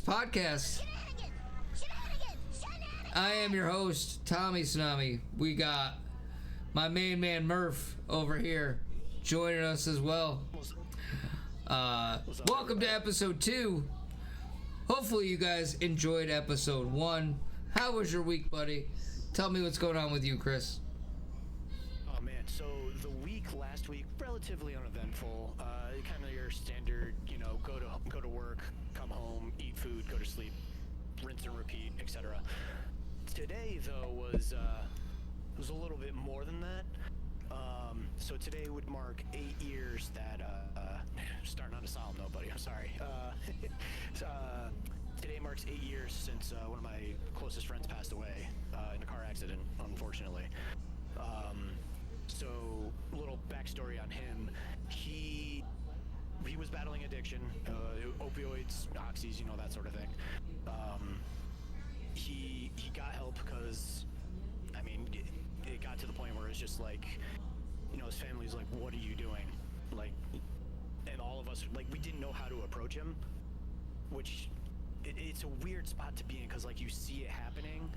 podcast. I am your host, Tommy Tsunami. We got my main man Murph over here joining us as well. Welcome to episode 2. Hopefully you guys enjoyed episode 1. How was your week, buddy? Tell me what's going on with you, Chris. Oh man, so the week last week relatively uneventful. Kind of your standard, go to work, come home, eat food, go to sleep, rinse and repeat, etc. Today though was a little bit more than that. So today would mark 8 years that starting on a solemn note, buddy. I'm sorry. Today marks 8 years since one of my closest friends passed away in a car accident, unfortunately. So a little backstory on him. He was battling addiction, opioids, oxys, that sort of thing. He got help because, it got to the point where it's just like, his family's like, what are you doing? Like, and all of us, like, we didn't know how to approach him, which it's a weird spot to be in because, like, you see it happening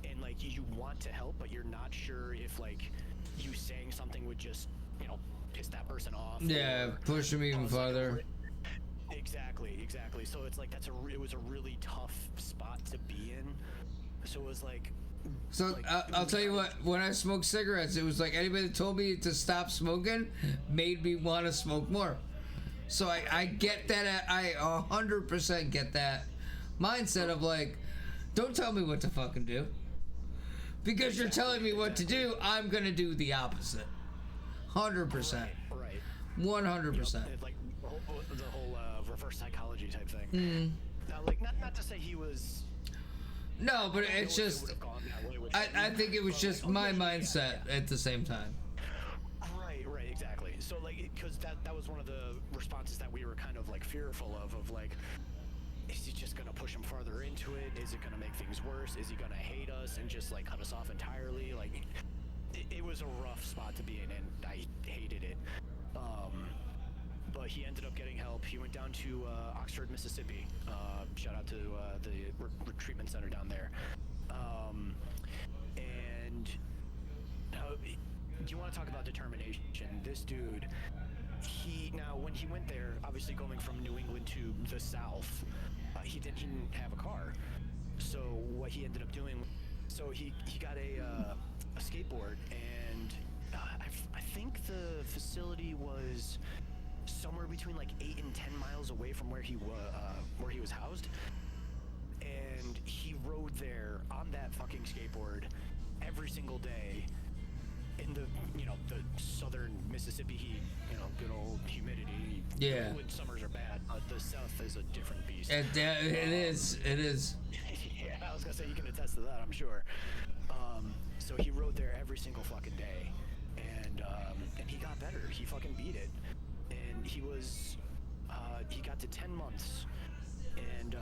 and, like, you want to help, but you're not sure if, like, you saying something would just, piss that person off. Yeah, push him even farther. Exactly. So it's like it was a really tough spot to be in. So it was like. So like, I'll tell you what. When I smoked cigarettes, it was like anybody that told me to stop smoking made me want to smoke more. So I get that. I 100% get that mindset of like, don't tell me what to fucking do. Because you're telling me what to do, I'm gonna do the opposite. 100%. Right. 100%. Like the whole reverse psychology type thing. Mm. Now, like, not to say he was. No, but it's just. I think it was just my mindset at the same time. Right, exactly. So, like, because that was one of the responses that we were kind of like fearful of like, is he just gonna push him farther into it? Is it gonna make things worse? Is he gonna hate us and just like cut us off entirely? Like, it was a rough spot to be in, and I hated it. But he ended up getting help. He went down to Oxford, Mississippi. Shout out to the treatment center down there. And do you want to talk about determination? This dude, when he went there, obviously going from New England to the South, he didn't have a car. So what he ended up doing, he got a skateboard, and I think the facility was somewhere between like 8 and 10 miles away from where he was housed, and he rode there on that fucking skateboard every single day in the the southern Mississippi heat, good old humidity. Yeah. When summers are bad, the South is a different beast. It is. Yeah, I was gonna say you can attest to that, I'm sure. So he rode there every single fucking day, and he got better. He fucking beat it, and he got to 10 months, and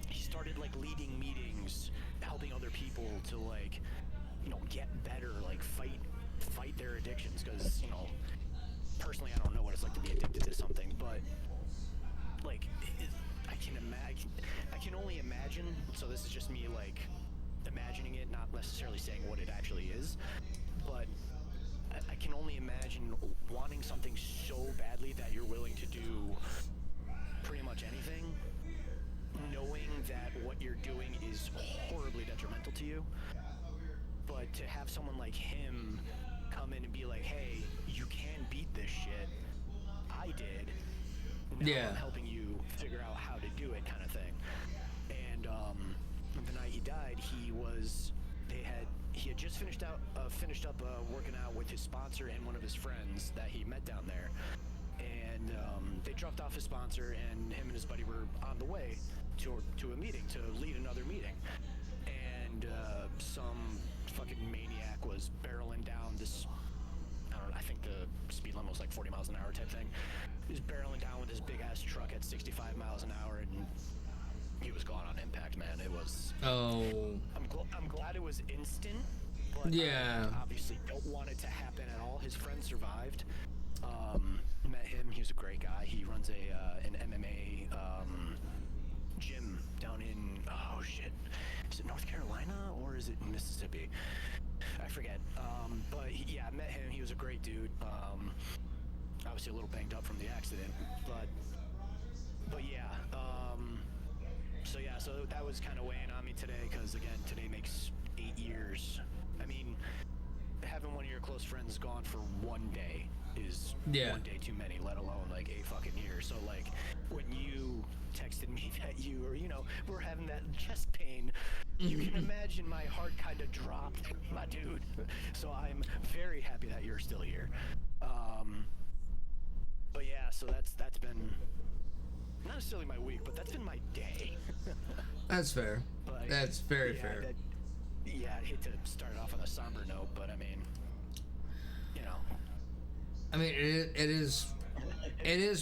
he started like leading meetings, helping other people to like, get better, like fight their addictions. Because personally, I don't know what it's like to be addicted to something, but like I can only imagine. So this is just me like imagining it, not necessarily saying what it actually is, but I can only imagine wanting something so badly that you're willing to do pretty much anything, knowing that what you're doing is horribly detrimental to you. But to have someone like him come in and be like, hey, you can beat this shit, I did, now Yeah. I'm helping you figure out how to do it, kind of thing. And the night he died, he had just finished up working out with his sponsor and one of his friends that he met down there, and they dropped off his sponsor, and him and his buddy were on the way to a meeting, to lead another meeting, and some fucking maniac was barreling down this, I think the speed limit was like 40 miles an hour type thing. He was barreling down with his big ass truck at 65 miles an hour, and he was gone on impact, man. It was. Oh. I'm glad it was instant. But Yeah. I obviously don't want it to happen at all. His friend survived. Met him. He was a great guy. He runs an MMA gym down in, oh shit, is it North Carolina or is it Mississippi? I forget. But yeah, I met him. He was a great dude. Obviously a little banged up from the accident, but yeah. So that was kind of weighing on me today, because again, today makes 8 years. I mean, having one of your close friends gone for one day is one day too many, let alone like 8 fucking years. So like when you texted me that you were having that chest pain, you can imagine my heart kind of dropped, my dude. So I'm very happy that you're still here. But yeah, so that's been not necessarily my week, but that's been my day. That's fair. But, that's very fair. I hate to start it off on a somber note, but I mean, I mean, it is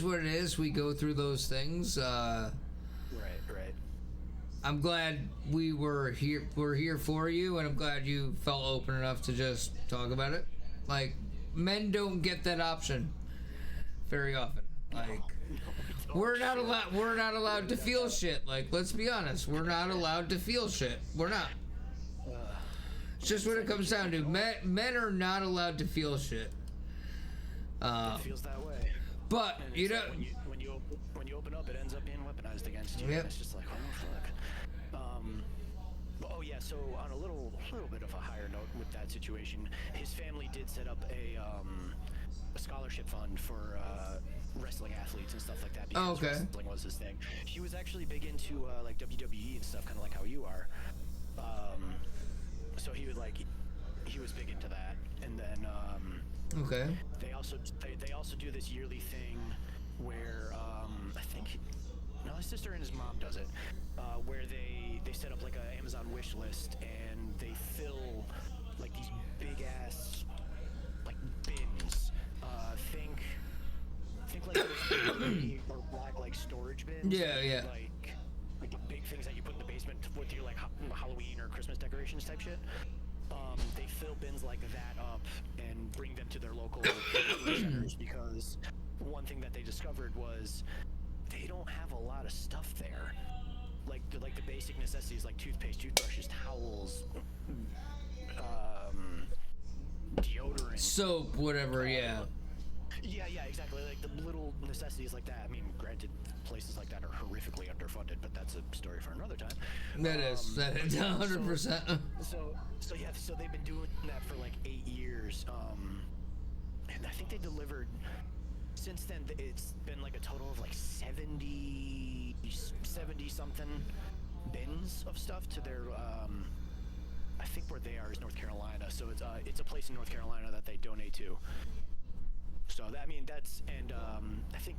what it is. We go through those things. Right. I'm glad we're here for you, and I'm glad you felt open enough to just talk about it. Like, men don't get that option very often. Like, we're not allowed to feel shit. Like, let's be honest, we're not allowed to feel shit. We're not. It's just what it comes down to. Men are not allowed to feel shit. It feels that way. But you know, when you open up, it ends up being weaponized against you. Yep. It's just like, oh fuck. But, oh yeah. So on a little bit of a higher note with that situation, his family did set up a scholarship fund for wrestling athletes and stuff like that, because wrestling was his thing. He was actually big into like WWE and stuff, kind of like how you are. So he was big into that, and then they also do this yearly thing where I think his sister and his mom does it, where they set up like an Amazon wish list, and they fill like these big ass like bins. Think like those big or black like storage bins. Yeah. Like the big things that you put in the basement with your like Halloween or Christmas decorations type shit. They fill bins like that up and bring them to their local centers, because one thing that they discovered was they don't have a lot of stuff there. Like the basic necessities like toothpaste, toothbrushes, towels, deodorant, soap, whatever. Yeah, exactly. Like the little necessities like that. I mean, granted, places like that are horrifically underfunded, but that's a story for another time. That is 100%. So they've been doing that for like 8 years, and I think they delivered. Since then, it's been like a total of like 70 something bins of stuff to their. I think where they are is North Carolina, so it's a place in North Carolina that they donate to. So I think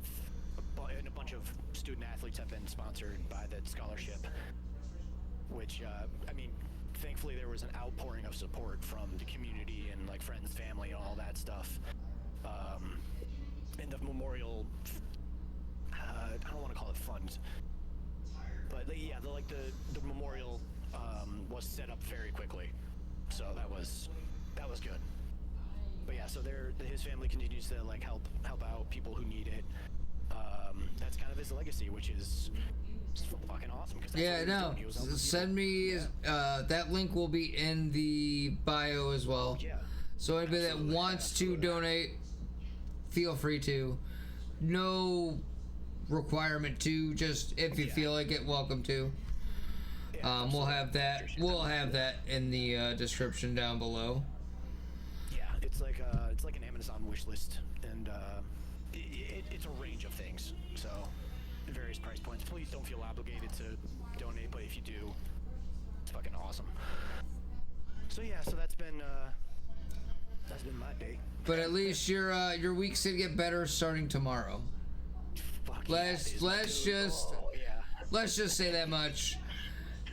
a bunch of student athletes have been sponsored by that scholarship, which I mean, thankfully there was an outpouring of support from the community and like friends, family, and all that stuff. And the memorial, I don't want to call it fund, but the memorial was set up very quickly, so that was good. But yeah, so his family continues to like help out people who need it. That's kind of his legacy, which is fucking awesome. Send me that link will be in the bio as well. Yeah. So anybody that wants to donate, feel free to. No requirement to, just if you feel like it, welcome to. We'll have that in the description down below. Yeah, it's like an Amazon wish list, and it's a range of things, so various price points. Please don't feel obligated to donate, but if you do, it's fucking awesome. So yeah, that's been my day. But at least your week's gonna get better starting tomorrow. Let's just say that much.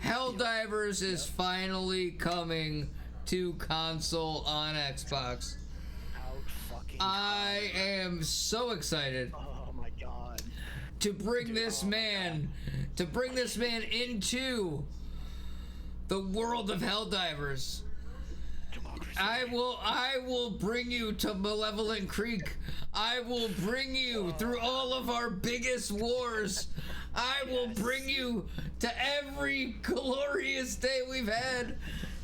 Helldivers is finally coming to console on Xbox. I am so excited. Oh my god. To bring this man into the world of Helldivers. I will bring you to Malevolent Creek. I will bring you through all of our biggest wars. I will bring you to every glorious day we've had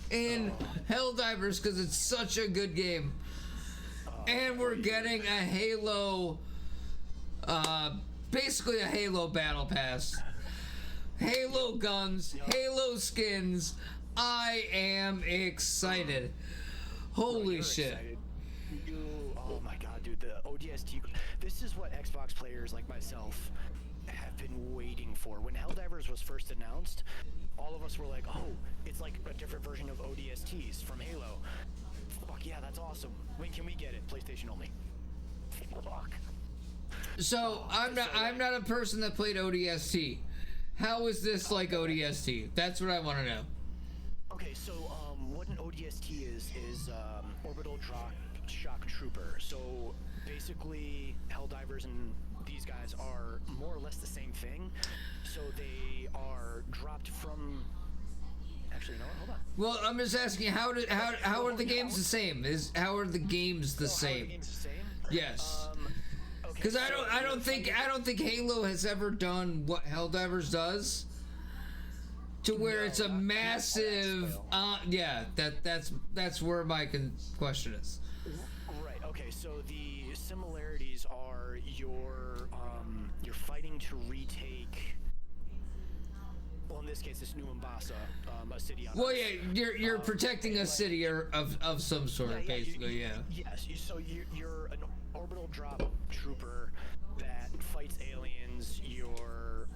in Helldivers because it's such a good game. And we're getting a Halo, basically a Halo Battle Pass. Halo guns, Halo skins. I am excited. Holy shit. Excited. Oh my god, dude, the ODST. This is what Xbox players like myself have been waiting for. When Helldivers was first announced, all of us were like, oh, it's like a different version of ODSTs from Halo. Fuck yeah, that's awesome. When can we get it? PlayStation only. Fuck. So I'm not a person that played ODST. How is this like ODST? That's what I want to know. Okay, so what an ODST is Orbital Shock Trooper. So basically, Helldivers and these guys are more or less the same thing. So they are dropped from. Actually, you know what? Hold on. Well, I'm just asking how are the games the same? How are the games the same? How are the games the same? Yes. Okay, Because I don't think Halo has ever done what Helldivers does. To where it's a massive, yeah. That's where my question is. Right. Okay. So the similarities are you're fighting to retake. Well, in this case, it's New Mombasa, a city on. Well, yeah, you're protecting a city of some sort, basically, yeah. Yes. So you're an orbital drop trooper that fights aliens. You're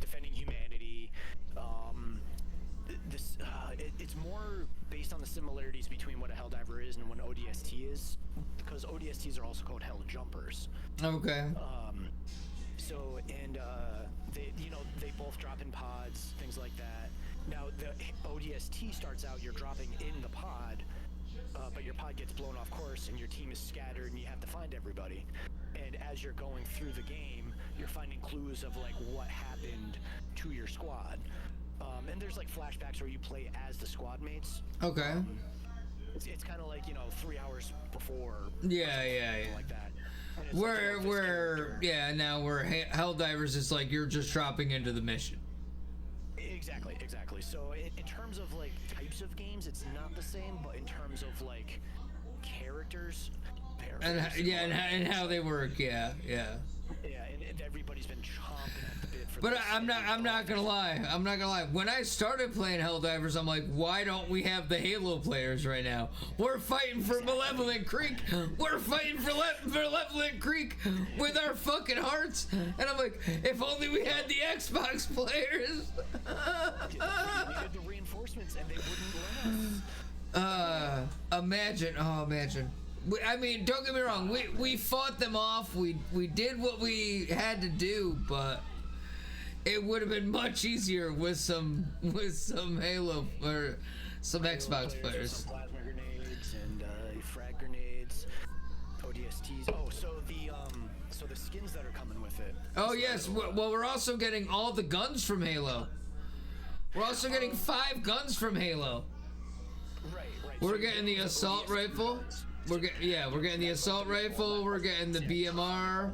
defending humanity. It's more based on the similarities between what a Helldiver is and what an ODST is, because ODSTs are also called Hell Jumpers. Okay. So they both drop in pods, things like that. Now the ODST starts out you're dropping in the pod, but your pod gets blown off course and your team is scattered and you have to find everybody. And as you're going through the game, you're finding clues of like what happened to your squad. And there's like flashbacks where you play as the squad mates. Okay. It's kind of like 3 hours before. Yeah. Like that. Now where Helldivers is like you're just dropping into the mission. Exactly. So in terms of like types of games, it's not the same, but in terms of like characters, and how they work, yeah. Yeah, and everybody's been chomping at the bit for. But I'm not gonna lie. When I started playing Helldivers, I'm like, why don't we have the Halo players right now? We're fighting for Malevolent Creek. We're fighting for Malevolent Creek with our fucking hearts. And I'm like, if only we had the Xbox players. We had the reinforcements, and they wouldn't let us. Imagine. I mean, don't get me wrong. We fought them off. We did what we had to do, but it would have been much easier with some Halo or some Xbox players. Some plasma grenades and frag grenades, ODSTs. Oh, so the skins that are coming with it. Oh yes. Well, we're also getting all the guns from Halo. We're also getting 5 guns from Halo. Right. We're getting the assault rifle. We're getting the assault rifle. We're getting the BMR.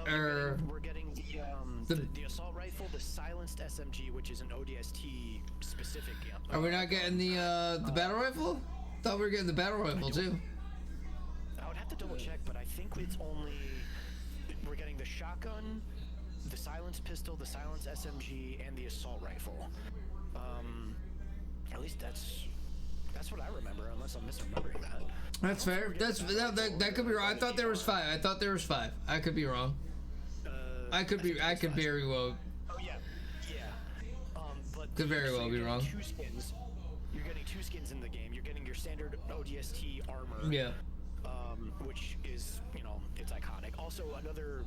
We're getting the assault rifle, the silenced SMG, which is an ODST specific. Are we not getting the battle rifle? Thought we were getting the battle rifle too. I would have to double check, but I think it's only we're getting the shotgun, the silenced pistol, the silenced SMG, and the assault rifle. At least that's what I remember, unless I'm misremembering that. That's fair. That could be wrong. I thought there was 5. I could be wrong. I could very well. Oh yeah. But Could very well be wrong. 2 skins. You're getting 2 skins in the game. You're getting your standard ODST armor. Yeah. Which is it's iconic. Also, another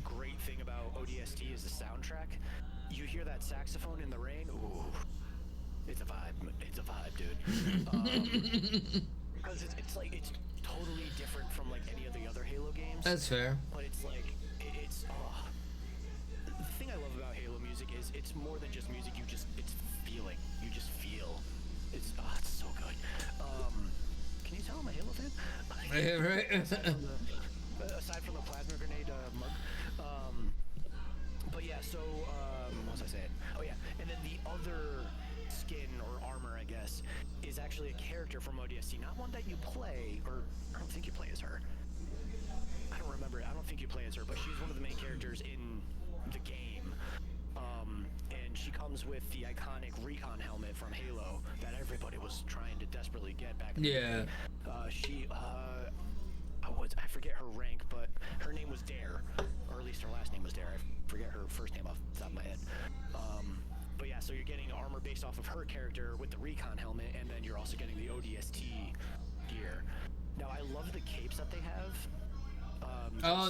great thing about ODST is the soundtrack. You hear that saxophone in the rain. Ooh. It's a vibe, dude. Because it's totally different from like any of the other Halo games. That's fair. But it's like the thing I love about Halo music is it's more than just music. It's feeling. You just feel. It's so good. Can you tell I'm a Halo fan? Yeah, right. aside from the plasma grenade mug. But yeah, so what was I saying? Oh yeah, and then the other skin or armor, I guess, is actually a character from ODST, not one that you play, or I don't think you play as her. I don't remember. I don't think you play as her, but she's one of the main characters in the game. And she comes with the iconic recon helmet from Halo that everybody was trying to desperately get back in the day. I forget her rank, but her name was Dare, or at least her last name was Dare. I forget her first name off the top of my head. But yeah, so you're getting armor based off of her character with the recon helmet, and then you're also getting the ODST gear. Now I love the capes that they have.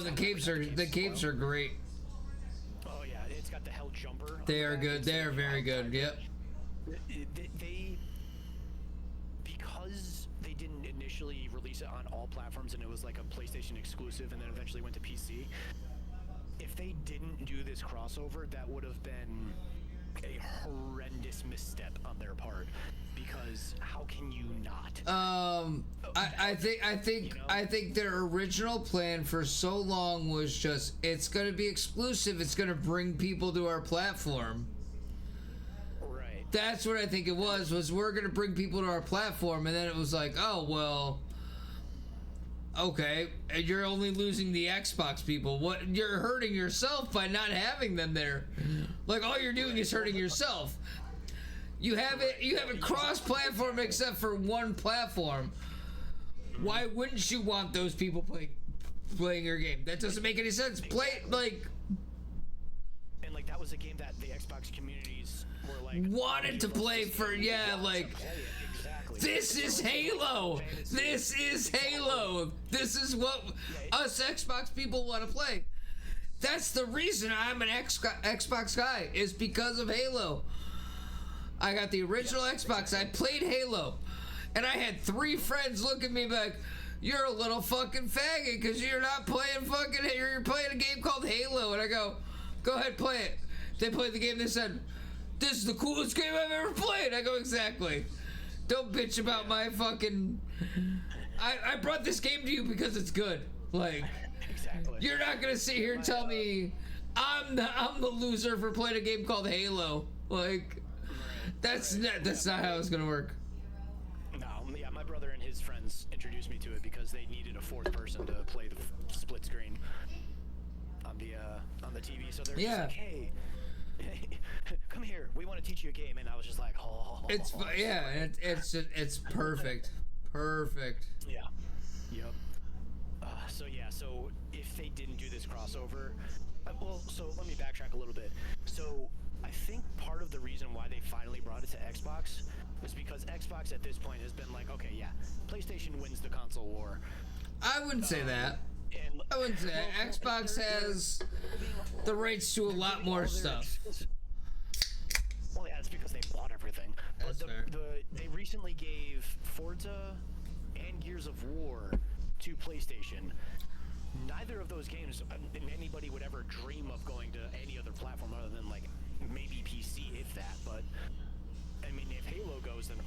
The capes are great. Oh yeah, it's got the hell jumper. They are good. They are very good. Yep. Because they didn't initially release it on all platforms and it was like a PlayStation exclusive and then eventually went to PC. If they didn't do this crossover, that would have been a horrendous misstep on their part. Because how can you not? I think their original plan for so long was just, it's gonna be exclusive, it's gonna bring people to our platform. Right. That's what I think it was we're gonna bring people to our platform, and then it was like, oh well, okay, and you're only losing the Xbox people. What, you're hurting yourself by not having them there. Like, all you're doing is hurting yourself. You have it cross-platform except for one platform. Why wouldn't you want those people playing your game? That doesn't make any sense. Play like. And like that was a game that the Xbox communities were like wanted to play for, yeah, like. Exactly. This is Halo. This is Halo. This is what us Xbox people want to play. That's the reason I'm an Xbox guy, is because of Halo. I got the original Xbox. I played Halo, and I had 3 friends look at me like, "You're a little fucking faggot because you're not playing fucking. You're playing a game called Halo." And I go, "Go ahead, play it." They played the game. They said, "This is the coolest game I've ever played." I go, "Exactly. Don't bitch about my fucking. I brought this game to you because it's good. Like, exactly. You're not gonna sit here and tell me I'm the loser for playing a game called Halo. Like." That's not how it's gonna work. No, yeah, my brother and his friends introduced me to it because they needed a 4th person to play the split screen on the TV. So they're just like, hey, come here, we want to teach you a game, and I was just like, oh. It's perfect, perfect. Yeah. Yep. So if they didn't do this crossover, so let me backtrack a little bit. So I think part of the reason why they finally brought it to Xbox was because Xbox at this point has been like, okay, yeah, PlayStation wins the console war. I wouldn't say that. I wouldn't say that. Xbox has the rights to a lot more stuff. Well, yeah, it's because they bought everything. But they recently gave Forza and Gears of War to PlayStation. Neither of those games anybody would ever dream of going to any other platform other than like maybe PC, if that. But I mean, if Halo goes, then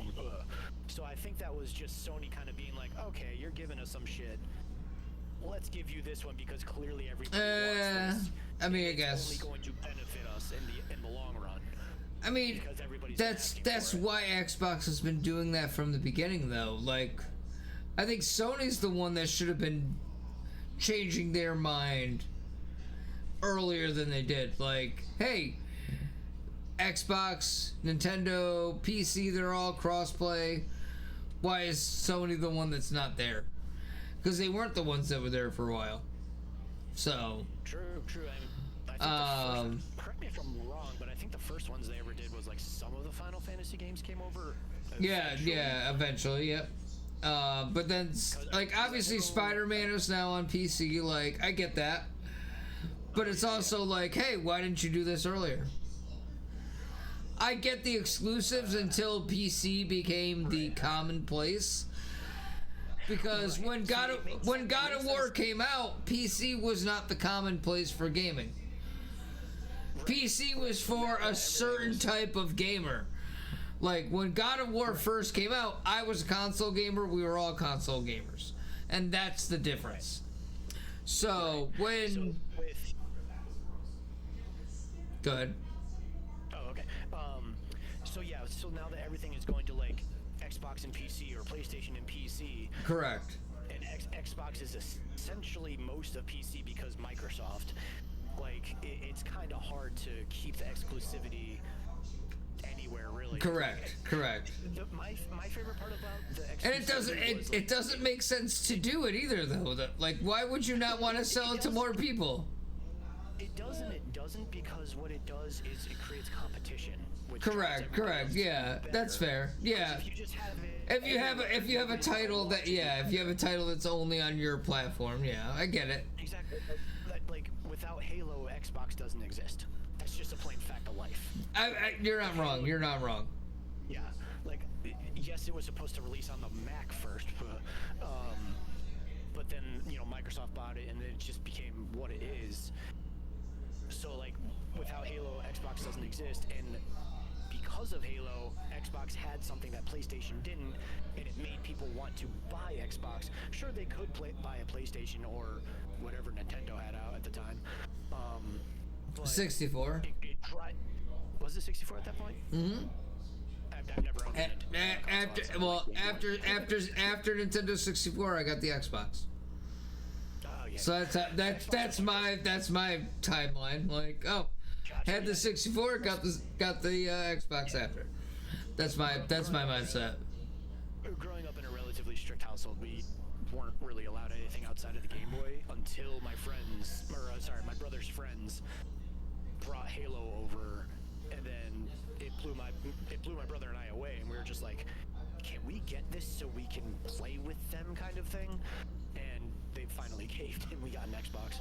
so I think that was just Sony kind of being like, okay, you're giving us some shit, let's give you this one because clearly everybody wants this. I mean, I it's guess only going to benefit us in the long run. I mean, that's why Xbox has been doing that from the beginning, though. Like, I think Sony's the one that should have been changing their mind earlier than they did. Like, hey, Xbox, Nintendo, PC, they're all crossplay. Why is Sony the one that's not there? Because they weren't the ones that were there for a while. So. True. I think correct me if I'm wrong, but I think the first ones they ever did was like some of the Final Fantasy games came over. Eventually, yep. But then, like, obviously Spider-Man is now on PC, like, I get that. But it's also like, hey, why didn't you do this earlier? I get the exclusives until PC became the commonplace. Because when God of War came out, PC was not the commonplace for gaming. PC was for a certain type of gamer. Like, when God of War first came out, I was a console gamer, we were all console gamers. And that's the difference. So when So with go ahead. Oh, okay. So yeah, so now that everything is going to like Xbox and PC or PlayStation and PC, Correct. and Xbox is essentially most of PC because Microsoft, like it's kind of hard to keep the exclusivity anywhere really. Correct. Correct. My favorite part about the exclusivity And it doesn't was, like, it doesn't make sense to do it either though. Like why would you not want to sell it to more people? It doesn't because what it does is it creates competition. Which Correct. Yeah, that's fair. Yeah. If you just have it, If you have a title that's only on your platform, yeah, I get it. exactly. Like without Halo, Xbox doesn't exist. That's just a plain fact of life. You're not wrong. You're not wrong. Yeah, like yes, it was supposed to release on the Mac first, but then Microsoft bought it and it just became what it is. So like without Halo, Xbox doesn't exist, and because of Halo, Xbox had something that PlayStation didn't, and it made people want to buy Xbox. Sure, they could buy a PlayStation or whatever Nintendo had out at the time. But 64. Was it 64 at that point? Mm-hmm. I've never owned a Nintendo. After Nintendo 64, I got the Xbox. Oh yeah. So that's my timeline. Like, oh, had the 64, got the Xbox after. That's my mindset. Growing up in a relatively strict household, we weren't really allowed anything outside of the Game Boy until my brother's friends brought Halo over, and then it blew my brother and I away, and we were just like, can we get this so we can play with them, kind of thing? And they finally caved, and we got an Xbox.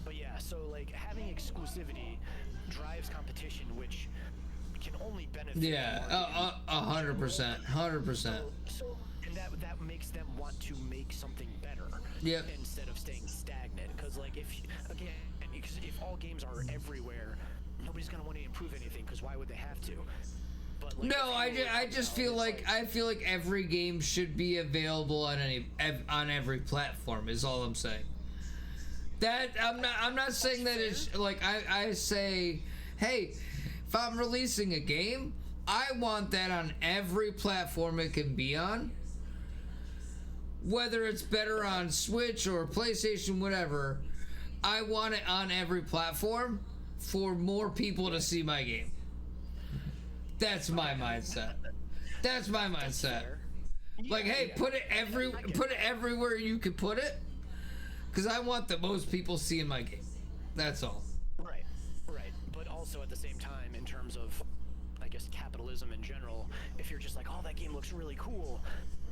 But yeah, so like having exclusivity drives competition, which can only benefit. Yeah, 100%. So and that makes them want to make something better. Yep. Instead of staying stagnant, because like if all games are everywhere, nobody's gonna want to improve anything. Because why would they have to? But like, No, I just feel like every game should be available on every platform. Is all I'm saying. That I'm not saying that it's like I say, hey, if I'm releasing a game, I want that on every platform it can be on. Whether it's better on Switch or PlayStation, whatever, I want it on every platform for more people to see my game. That's my mindset. That's my mindset. Like, hey, put it everywhere you can put it, because I want the most people seeing my game. That's all. Right. But also at the same time, in terms of, I guess, capitalism in general, if you're just like, oh, that game looks really cool,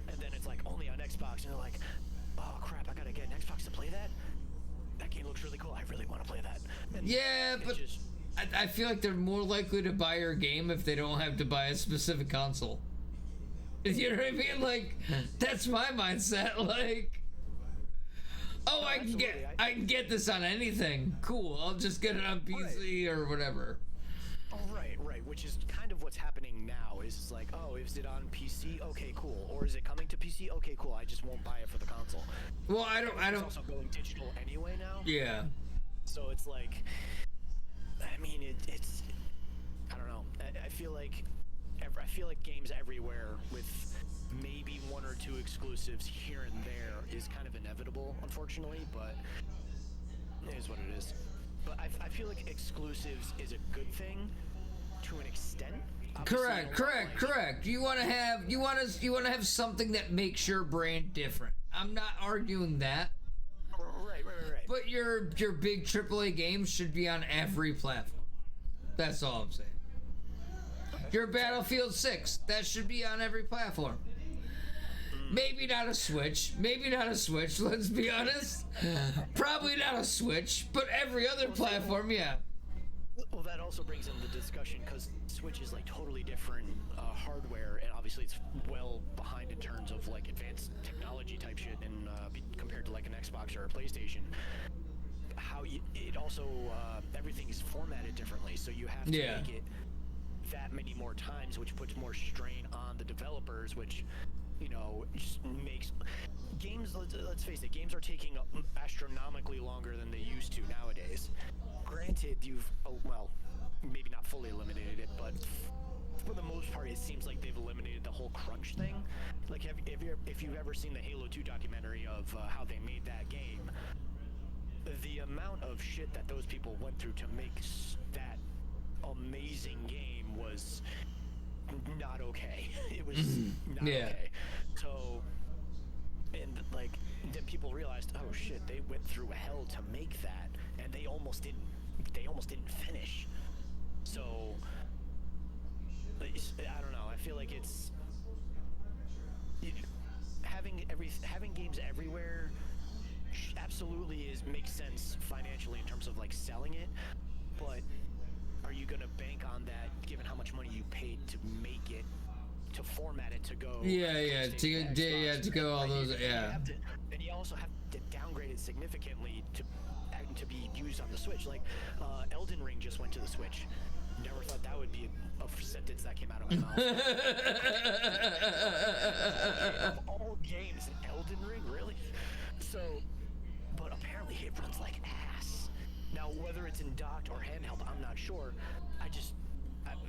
and then it's like only on Xbox, and you're like, oh crap, I gotta get an Xbox to play that. That game looks really cool. I really want to play that. And Yeah, but I feel like they're more likely to buy your game if they don't have to buy a specific console. You know what I mean? Like, that's my mindset. Like, oh, I can get this on anything. Cool. I'll just get it on PC or whatever. Oh, right. Which is kind of what's happening now. Is like, oh, is it on PC? Okay, cool. Or is it coming to PC? Okay, cool. I just won't buy it for the console. Well, I don't. It's also going digital anyway now. Yeah. So it's like, I mean, it's. I don't know. I feel like games everywhere with maybe one or two exclusives here and there is kind of inevitable, unfortunately. But it is what it is. But I feel like exclusives is a good thing to an extent. Obviously, Correct. You want to have something that makes your brand different. I'm not arguing that. Right. But your big AAA games should be on every platform. That's all I'm saying. Your Battlefield 6, that should be on every platform. Maybe not a Switch. Let's be honest. Probably not a Switch, but every other platform, yeah. Well, that also brings in the discussion because Switch is like totally different hardware, and obviously it's well behind in terms of like advanced technology type shit, and compared to like an Xbox or a PlayStation. It also everything is formatted differently, so you have to make it that many more times, which puts more strain on the developers, which just makes games, let's face it, games are taking astronomically longer than they used to nowadays. Granted, you've, well, maybe not fully eliminated it, but for the most part, it seems like they've eliminated the whole crunch thing. Like, if you've ever seen the Halo 2 documentary of how they made that game, the amount of shit that those people went through to make that amazing game was not okay. It was not okay. So, and like, then people realized, oh shit, they went through hell to make that, and they almost didn't finish. So, I don't know. I feel like it's having games everywhere absolutely makes sense financially in terms of like selling it, but are you gonna bank on that given how much money you paid to make it, to format it to go? To go all those, and you also have to downgrade it significantly to be used on the Switch. Like Elden Ring just went to the Switch. Never thought that would be a sentence that came out of my mouth. Of all games, Elden Ring, really? So, but apparently it runs like ass. Now, whether it's in docked or handheld, I'm not sure.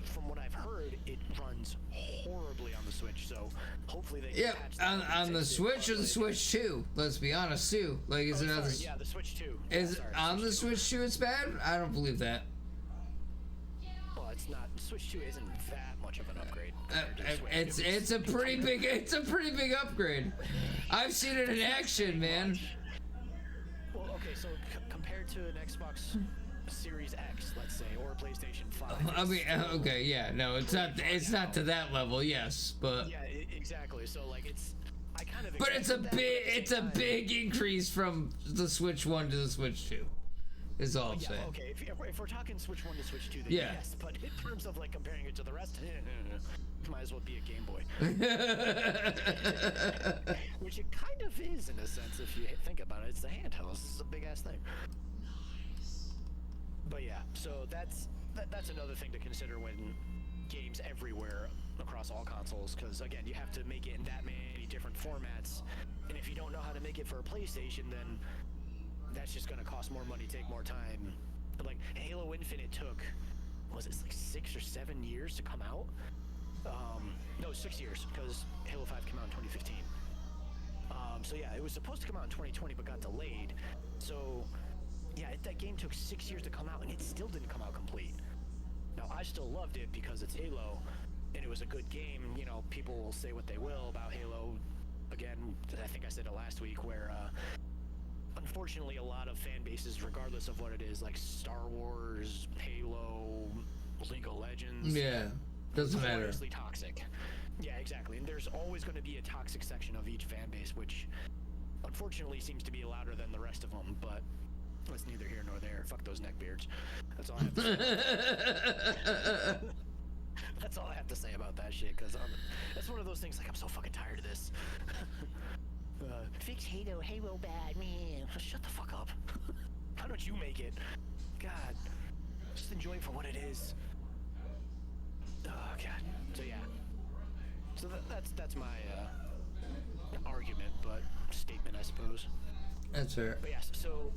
From what I've heard, it runs horribly on the Switch. So hopefully they can patch that on the Switch or the Switch 2. Let's be honest too. Like, is it on the? Yeah, the Switch 2. Is it on the Switch 2? It's bad. I don't believe that. Well, it's not. Switch 2 isn't that much of an upgrade. It's a pretty big upgrade. I've seen it in action, man. Well, okay, so compared to an Xbox Series X, let's say, or a PlayStation 5. I mean, okay, yeah, no, it's not to that level, yes, but yeah, exactly. So like I kind of. But it's a big increase from the Switch 1 to the Switch 2. Is all I'm saying. Okay, if we're talking Switch 1 to Switch 2, then yes. But in terms of like comparing it to the rest, might as well be a Game Boy. Which it kind of is in a sense if you think about it. It's the handheld. This is a big ass thing. But yeah, so that's another thing to consider when games everywhere across all consoles, because again, you have to make it in that many different formats, and if you don't know how to make it for a PlayStation, then that's just going to cost more money, take more time. But like Halo Infinite took, was it like 6 or 7 years to come out? No, 6 years, because Halo 5 came out in 2015. So yeah, it was supposed to come out in 2020 but got delayed. So yeah, that game took 6 years to come out and it still didn't come out complete. Now I still loved it because it's Halo and it was a good game. You know, people will say what they will about Halo. Again, I think I said it last week where unfortunately a lot of fan bases, regardless of what it is, like Star Wars, Halo, League of Legends, doesn't matter, honestly toxic. Yeah, exactly. And there's always going to be a toxic section of each fan base, which unfortunately seems to be louder than the rest of them, but that's neither here nor there. Fuck those neckbeards. That's all I have to say. That's all I have to say about that shit, because that's one of those things, like, I'm so fucking tired of this. Fix Halo bad, man. Shut the fuck up. Why don't you make it? God. Just enjoy it for what it is. Oh, God. So, yeah. So that's my argument, but statement, I suppose. That's fair. But yes, so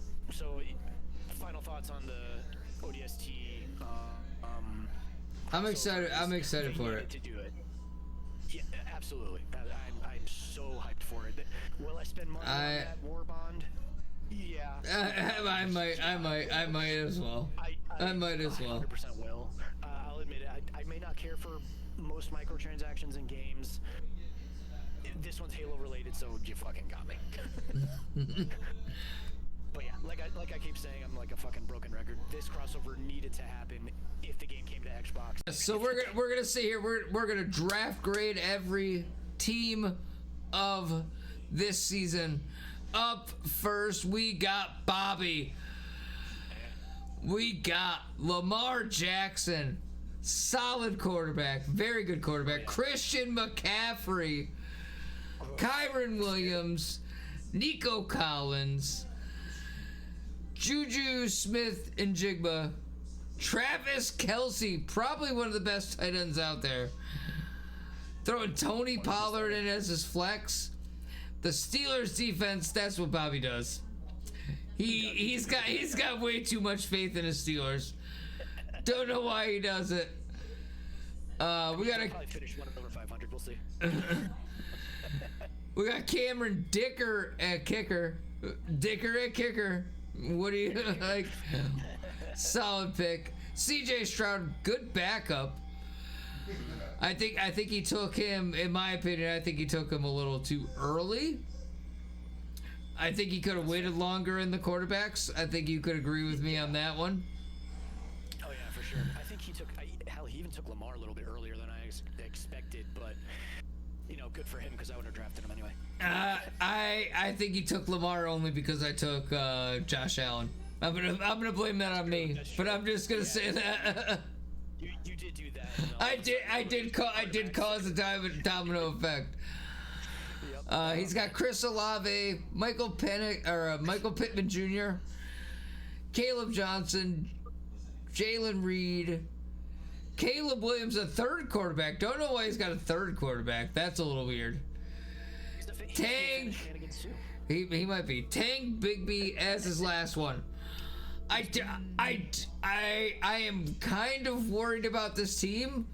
final thoughts on the ODST. I'm excited for it. To do it. Yeah, absolutely. I'm so hyped for it. Will I spend money on that war bond? Yeah. I might as well. I might as well. 100% will. I'll admit it. I may not care for most microtransactions in games. This one's Halo related, so you fucking got me. But yeah, like I keep saying, I'm like a fucking broken record. This crossover needed to happen if the game came to Xbox. So we're gonna see here. We're gonna draft grade every team of this season. Up first, we got Bobby. We got Lamar Jackson, solid quarterback, very good quarterback. Christian McCaffrey, Kyron Williams, Nico Collins, Juju Smith-Njigba, Travis Kelce, probably one of the best tight ends out there. Throwing Tony Pollard in as his flex. The Steelers defense, that's what Bobby does. He's got way too much faith in his Steelers. Don't know why he does it. We gotta probably finish one over 500. We'll see. We got Cameron Dicker at kicker. Dicker at kicker. What do you like? Solid pick. CJ Stroud, good backup. I think he took him, in my opinion, I think he took him a little too early. I think he could have waited longer in the quarterbacks. I think you could agree with me on that one. Oh yeah, for sure. I think he took, hell, he even took Lamar a little bit earlier than I expected, but you know, good for him because I would have drafted him anyway. I think he took Lamar only because I took Josh Allen. I'm gonna blame that on me, but I'm just gonna say that. You did do that. I did cause a domino effect. He's got Chris Olave, Michael Pittman Jr., Caleb Johnson, Jalen Reed, Caleb Williams, a third quarterback. Don't know why he's got a third quarterback. That's a little weird. Tang, he might be Tang Bigby as his last one. I am kind of worried about this team,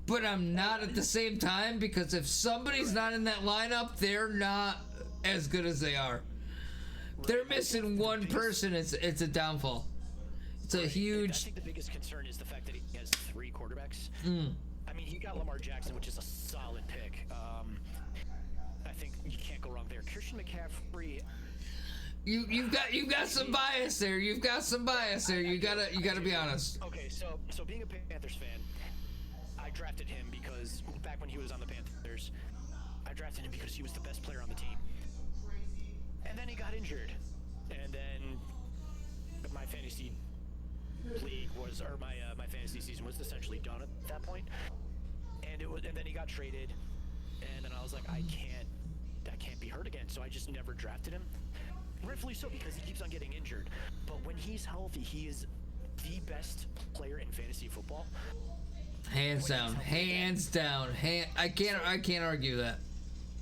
but I'm not at the same time, because if somebody's not in that lineup, they're not as good as they are. They're missing one person. It's a downfall. It's a huge. I think the biggest concern is the fact that he has 3 quarterbacks. I mean, he got Lamar Jackson, which is a solid pick. I think you can't go wrong there. Christian McCaffrey. You've got some bias there. You've got some bias there. You gotta be honest. Okay, so being a Panthers fan, I drafted him because back when he was on the Panthers, I drafted him because he was the best player on the team. And then he got injured, and then my fantasy league was, or my fantasy season was essentially done at that point. And then he got traded, and then I was like, I can't be hurt again. So I just never drafted him. Rightfully so, because he keeps on getting injured. But when he's healthy, he is the best player in fantasy football. Hands down. I can't argue that.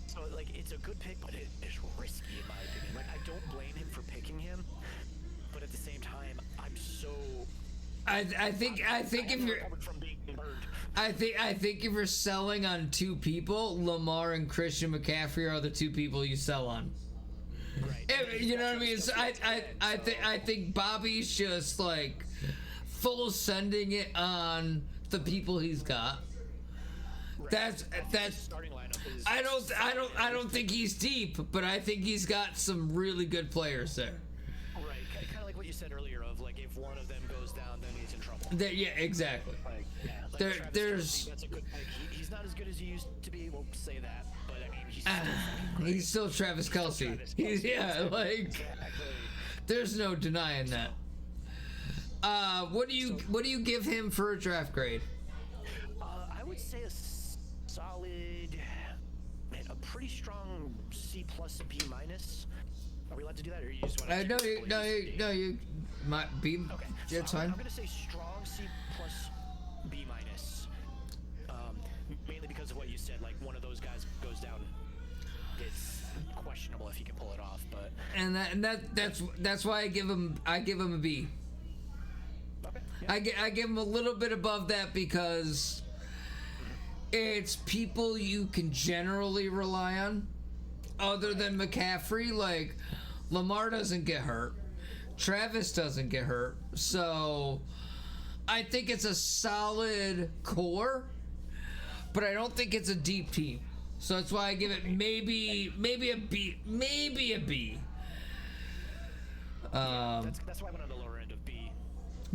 So like, it's a good pick, but it is risky in my opinion. Like, I don't blame him for picking him, but at the same time, I'm so. I think if you're. From being burned. I think if you're selling on 2 people, Lamar and Christian McCaffrey are the 2 people you sell on. Right. You know what I mean? So I think Bobby's just like full sending it on the people he's got. Right. That's starting lineup is. I don't think he's deep, but I think he's got some really good players there. Right. Kind of like what you said earlier of like, if one of them goes down, then he's in trouble. Yeah, exactly. Like, yeah, like There's. That's a good pick. He's not as good as he used to be. We'll say that, but I mean, He's still Travis Kelce. Yeah, like exactly. There's no denying that. What do you give him for a draft grade? I would say a solid, man, a pretty strong C plus B minus. Are we allowed to do that, or you just want to? No, you might be. Okay, That's so fine. I'm gonna say strong C plus B minus. Mainly because of what you said. Like, one of those guys goes down, it's questionable if he can pull it off. But that's why I give him a B. okay, yeah. I give him a little bit above that because it's people you can generally rely on, other than McCaffrey. Like, Lamar doesn't get hurt, Travis doesn't get hurt, so I think it's a solid core, but I don't think it's a deep team. So that's why I give it maybe a B, maybe a B. That's why I went on the lower end of B.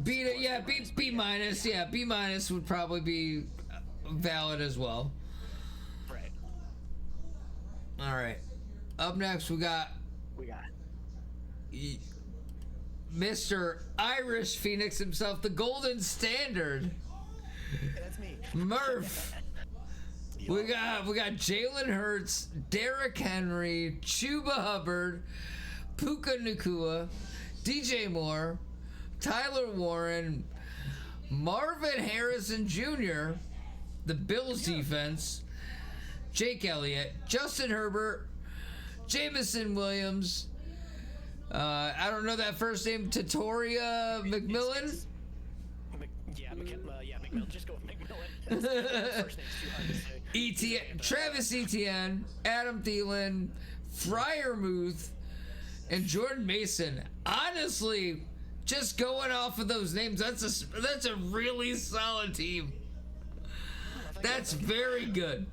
B minus. Yeah, B minus would probably be valid as well. Right. All right. Up next, we got Mr. Irish Phoenix himself, the Golden Standard. That's me. Murph. We got Jalen Hurts, Derrick Henry, Chuba Hubbard, Puka Nacua, DJ Moore, Tyler Warren, Marvin Harrison Jr., the Bills defense, Jake Elliott, Justin Herbert, Jamison Williams. I don't know that first name. Tatoria McMillan. McMillan. Just go with McMillan. First name's too hard to say. Etienne, Travis Etienne, Adam Thielen, Fryermuth, and Jordan Mason. Honestly, just going off of those names, that's a really solid team. That's very good.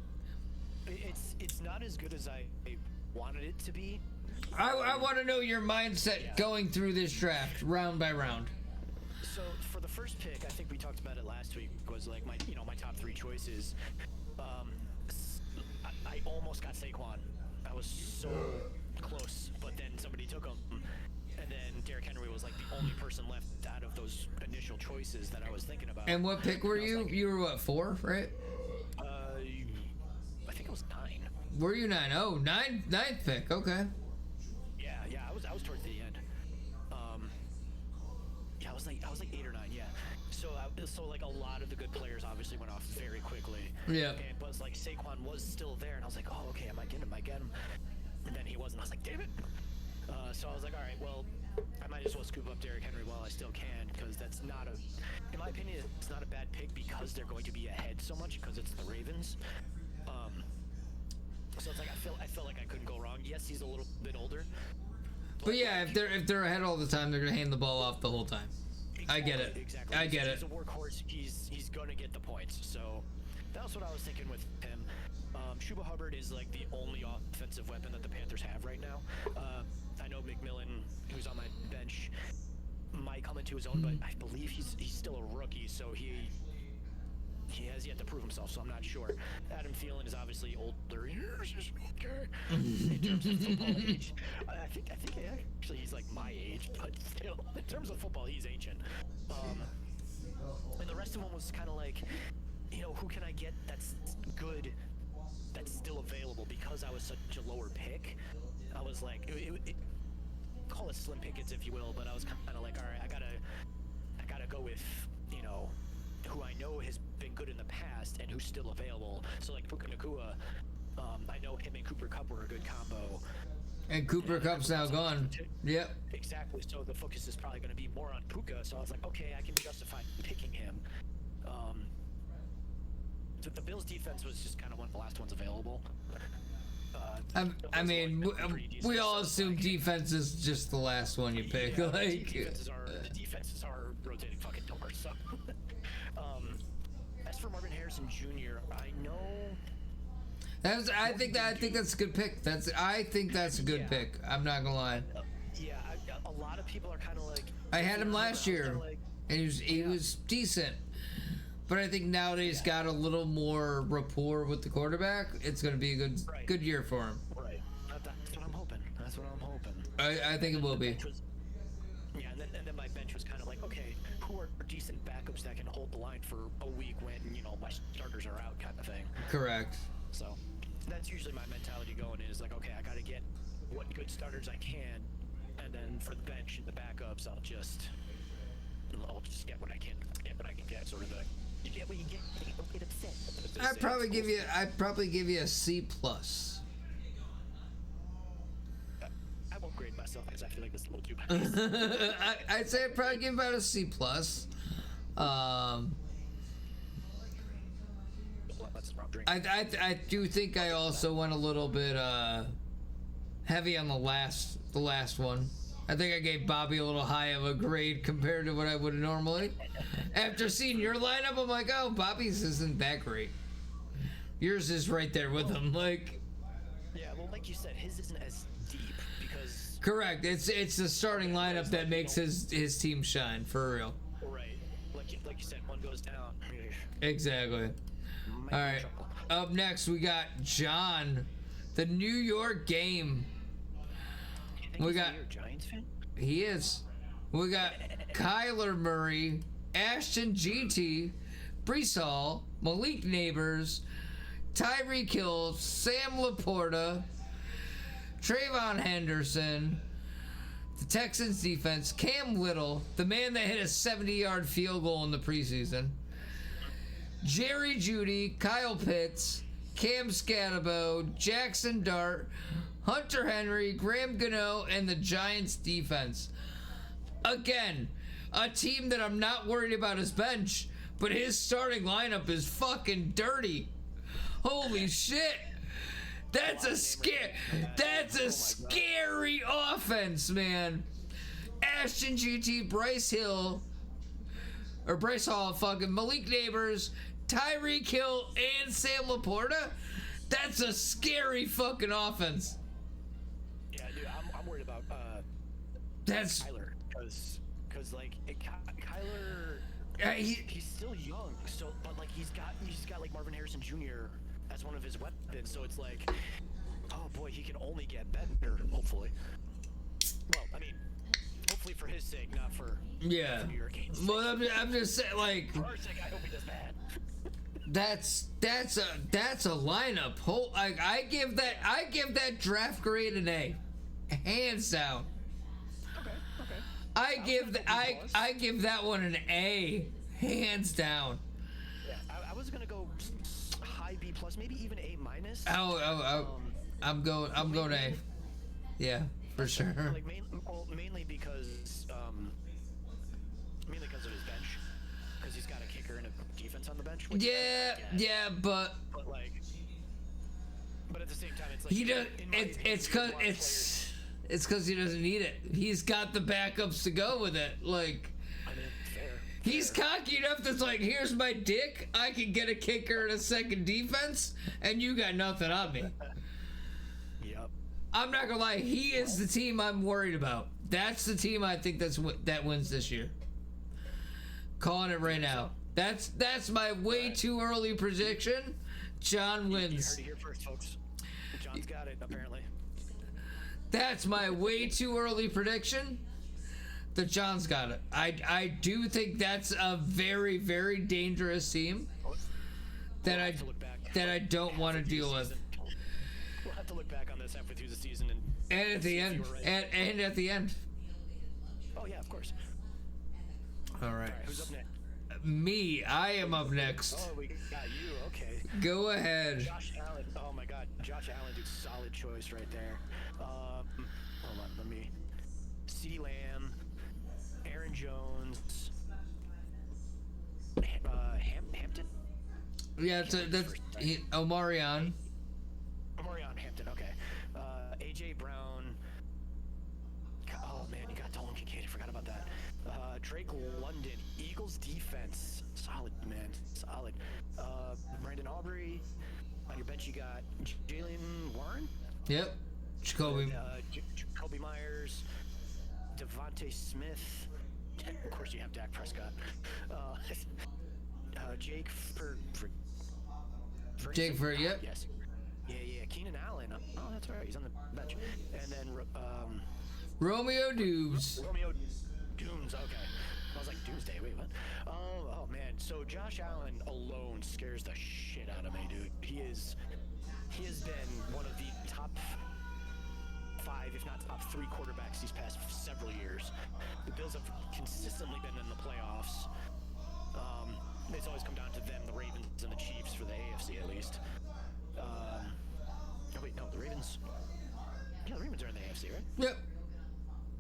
It's not as good as I wanted it to be. I want to know your mindset going through this draft, round by round. So for the first pick, I think we talked about it last week. Was like my top 3 choices. I almost got Saquon. I was so close, but then somebody took him, and then Derrick Henry was like the only person left out of those initial choices that I was thinking about. And what pick were you? Like, you were what, 4, right? I think I was 9. Were you 9? Oh, ninth pick. Okay. Yeah, I was towards the end. Yeah, I was like 8 or 9. Yeah. So like a lot of the good players obviously went off very quickly. Yeah. But like Saquon was still there, and I was like, oh, okay, I might get him. And then he wasn't. I was like, damn it. So I was like, all right, well, I might as well scoop up Derrick Henry while I still can, because that's not in my opinion, it's not a bad pick because they're going to be ahead so much because it's the Ravens. So it's like I felt like I couldn't go wrong. Yes, he's a little bit older. But yeah, if they're ahead all the time, they're gonna hand the ball off the whole time. Exactly, I get it. Exactly. I get it. He's a workhorse. He's gonna get the points. So that's what I was thinking with him. Chuba Hubbard is like the only offensive weapon that the Panthers have right now. I know McMillan, who's on my bench, might come into his own, but I believe he's still a rookie, so he has yet to prove himself, so I'm not sure. Adam Thielen is obviously older in terms of football age. I think actually he's like my age, but still, in terms of football, he's ancient. And the rest of them was kind of like, who can I get that's good, that's still available? Because I was such a lower pick, I was like, call it slim pickings if you will, but I was kind of like, all right, I gotta go with, who I know has been good in the past and who's still available. So like Puka Nacua, I know him and Cooper Kupp were a good combo. And Cooper Kupp's now gone. Yep. Exactly. So the focus is probably going to be more on Puka. So I was like, okay, I can justify picking him. So the Bills' defense was just kind of one of the last ones available. I mean, we all assume defense is just the last one you pick. Yeah, like the defenses are rotating fucking doors. So, as for Marvin Harrison Jr., I know. I think that's a good pick. I think that's a good pick. I'm not gonna lie. A lot of people are kind of like. I had him last year, and he was decent. But I think now that he's got a little more rapport with the quarterback, it's going to be a good year for him. Right. That's what I'm hoping. I think it will be. And then my bench was kind of like, okay, who are decent backups that can hold the line for a week when, my starters are out kind of thing. Correct. So that's usually my mentality going is like, okay, I got to get what good starters I can. And then for the bench and the backups, I'll just get what I can get, sort of thing. You get what you get. Don't get upset. I'd probably give you a C plus. I won't grade myself because I feel like this is a little too bad. I'd say I'd probably give about a C plus. I do think I also went a little bit heavy on the last one. I think I gave Bobby a little high of a grade compared to what I would normally. After seeing your lineup, I'm like, oh, Bobby's isn't that great. Yours is right there with him, like. Yeah, well, like you said, his isn't as deep because. Correct. It's the starting lineup that makes his team shine for real. Right. Like you said, one goes down. Exactly. All right. Up next, we got John, the New York Game. We got. Giants fan? He is. We got Kyler Murray, Ashton GT, Brees Hall, Malik Neighbors, Tyreek Hill, Sam Laporta, Trayvon Henderson, the Texans defense, Cam Little, the man that hit a 70-yard field goal in the preseason, Jerry Jeudy, Kyle Pitts, Cam Scatterbo, Jackson Dart, Hunter Henry, Graham Gano, and the Giants defense. Again, a team that I'm not worried about his bench, but his starting lineup is fucking dirty. Holy shit. That's a scary offense, man. Ashton GT, Bryce Hall, fucking Malik Neighbors, Tyreek Hill, and Sam Laporta. That's a scary fucking offense. Yeah, dude, I'm worried about That's Kyler because like Kyler, he's still young, so but like he's got like Marvin Harrison Jr. as one of his weapons, so it's like, oh boy, he can only get better, hopefully. Well, I mean, hopefully for his sake, not for New York Yankees' sake. well. I'm just saying, like, For our sake, I hope he does bad. that's a lineup. I give that draft grade an A, hands down. Okay. I give that one an A, hands down. Yeah, I was gonna go high B plus, maybe even A minus. I'm going A. Yeah, for sure. Like mainly because of his bench, because he's got a kicker and a defense on the bench. Which But at the same time, it's like he does. It's because he doesn't need it. He's got the backups to go with it. Like, I mean, fair. he's cocky enough that's like, here's my dick. I can get a kicker and a second defense, and you got nothing on me. Yep. I'm not gonna lie. He is the team I'm worried about. That's the team I think that wins this year. Calling it right now. That's my way too early prediction. John wins. You heard it here first, folks. John's got it, apparently. That's my way too early prediction. That John's got it. I do think that's a very, very dangerous team that I don't want to deal with. We'll have to look back on this halfway through the season And at the end, right. and at the end. Oh yeah, of course. All right. All right, who's up next? Me. I am up next. Oh, we got you. Okay. Go ahead. Josh Allen. Oh my God, Josh Allen, dude, solid choice right there. Hold on, let me. CeeDee Lamb, Aaron Jones, Hampton. Yeah, that's Omarion. Omarion Hampton. Okay. AJ Brown. Oh man, you got Dolan Kincaid. I forgot about that. Drake London. Eagles defense. Solid, man. Solid. Brandon Aubrey. On your bench, you got Jalen Warren. Yep. Jacoby. Jacoby Myers. Devontae Smith. Of course, you have Dak Prescott. Jake Jake for yep. Yes. Yeah. Keenan Allen. Oh, that's right. He's on the bench. And then Romeo Dubes. Romeo Dooms. Okay. I was like, Doomsday. Wait, what? Oh man. So Josh Allen alone scares the shit out of me, dude. He has been one of the top 5, if not top 3 quarterbacks these past several years. The Bills have consistently been in the playoffs. It's always come down to them, the Ravens and the Chiefs for the AFC at least. The Ravens. Yeah, the Ravens are in the AFC, right? Yep.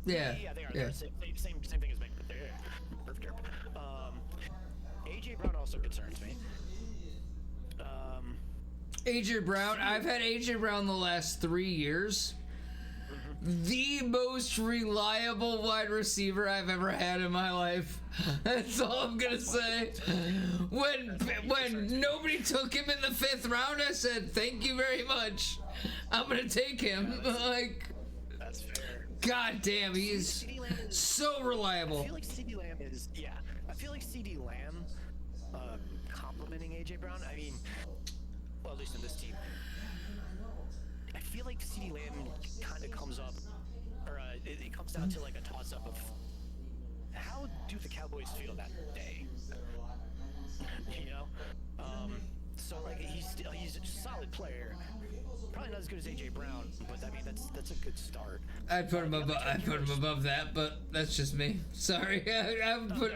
Yeah. Yeah, they are. They're same thing as me. Perfect. AJ Brown also concerns me. AJ Brown. I've had AJ Brown the last 3 years. The most reliable wide receiver I've ever had in my life. That's all I'm gonna say. When nobody took him in the 5th round, I said, "Thank you very much. I'm gonna take him." Like, that's fair. God damn, he is so reliable. I feel like CeeDee Lamb is. Yeah, I feel like CeeDee Lamb complimenting AJ Brown. I mean, well, at least in this team. I feel like CeeDee Lamb kind of comes up, or it comes down to like a toss-up of how do the Cowboys feel that day, you know? So like he's a solid player, probably not as good as AJ Brown, but I mean that's a good start. I'd put him above that, but that's just me. Sorry, I would put.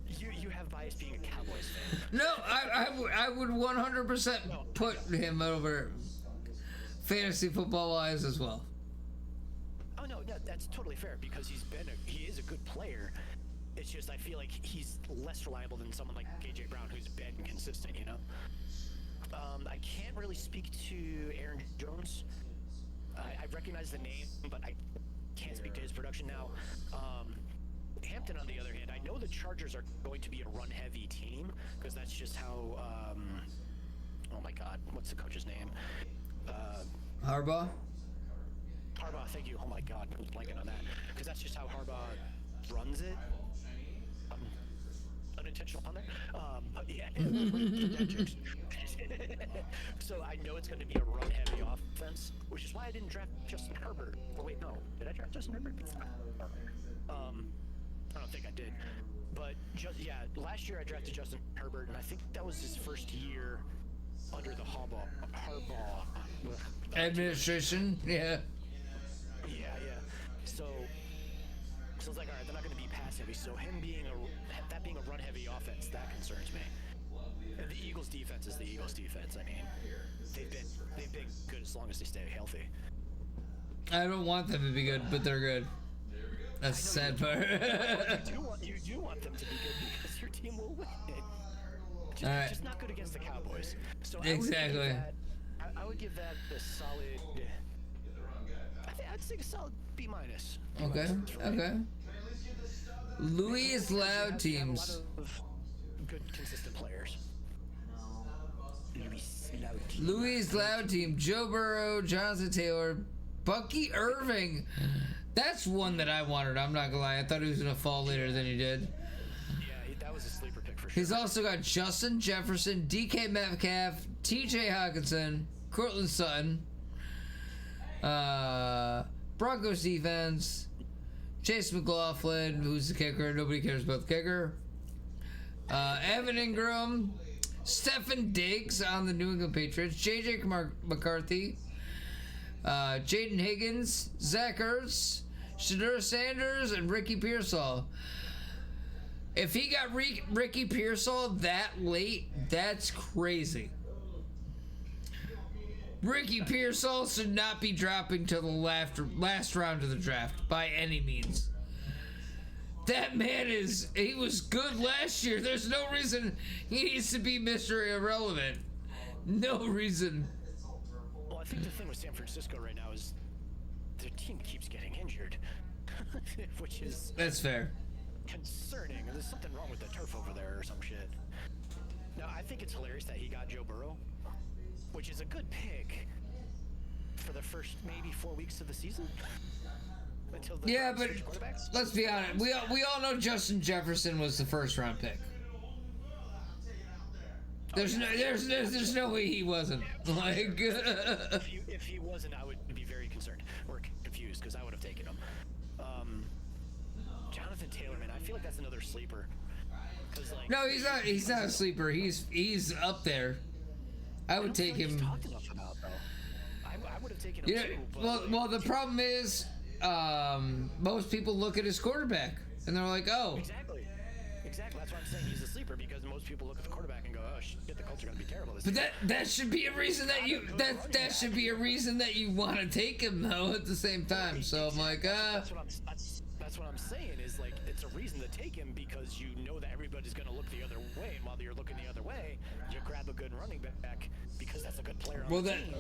You have bias being a Cowboys fan. No, I would 100% put him over. fantasy football wise as well. Oh no, that's totally fair because he is a good player. It's just I feel like he's less reliable than someone like AJ Brown who's been consistent. You know. I can't really speak to Aaron Jones. I recognize the name, but I can't speak to his production now. Hampton, on the other hand, I know the Chargers are going to be a run-heavy team because that's just how. Oh my God, what's the coach's name? Harbaugh. Harbaugh, thank you. Oh my God, I was blanking on that because that's just how Harbaugh runs it. Unintentional pun there. But yeah. So I know it's going to be a run-heavy offense, which is why I didn't draft Justin Herbert. Oh wait, no, did I draft Justin Herbert? I don't think I did. But last year I drafted Justin Herbert, and I think that was his first year under the Harbaugh Administration. Yeah. Yeah. So it's like, all right, they're not going to be pass heavy. So him being a run heavy offense, that concerns me. And the Eagles defense is the Eagles defense. I mean, they've been good as long as they stay healthy. I don't want them to be good, but they're good. That's the sad part. you do want them to be good because your team will win. Just not good against the Cowboys. So exactly. I would give that a solid. I'd say a solid B minus. Okay. Louis Loud teams. A lot of good, consistent players. Louis Loud team. Joe Burrow, Jonathan Taylor, Bucky Irving. That's one that I wanted. I'm not gonna lie. I thought he was gonna fall later than he did. Yeah, that was a sleeper pick for sure. He's also got Justin Jefferson, DK Metcalf, TJ Hawkinson, Cortland Sutton, Broncos defense, Chase McLaughlin, who's the kicker. Nobody cares about the kicker. Evan Ingram, Stephen Diggs on the New England Patriots, JJ McCarthy, Jaden Higgins, Zach Ertz, Shadur Sanders, and Ricky Pearsall. If he got Ricky Pearsall that late, that's crazy. Ricky Pearsall should not be dropping to the last round of the draft by any means. That man he was good last year. There's no reason he needs to be Mr. Irrelevant. No reason. Well, I think the thing with San Francisco right now is their team keeps getting injured, which is that's fair. Concerning. There's something wrong with the turf over there or some shit. Now, I think it's hilarious that he got Joe Burrow, which is a good pick for the first maybe 4 weeks of the season. Until the but let's be honest. We all know Justin Jefferson was the first round pick. There's no way he wasn't. Like if he wasn't, I would be very concerned or confused because I would have taken him. Jonathan Taylor, man, I feel like that's another sleeper. No, he's not. He's not a sleeper. He's up there. I would take him. Talked enough about, though. I would have taken him too. But well, the problem is, most people look at his quarterback and they're like, oh. Exactly. That's why I'm saying he's a sleeper because most people look at the quarterback and go, oh shit, the Colts are gonna be terrible this year. But that should be a reason that should be a reason that you want to take him though at the same time. Right, so I'm like, That's what I'm saying is like it's a reason to take him because you know that everybody's gonna look the other way, and while you're looking the other way, you grab a good running back because that's a good player on the team.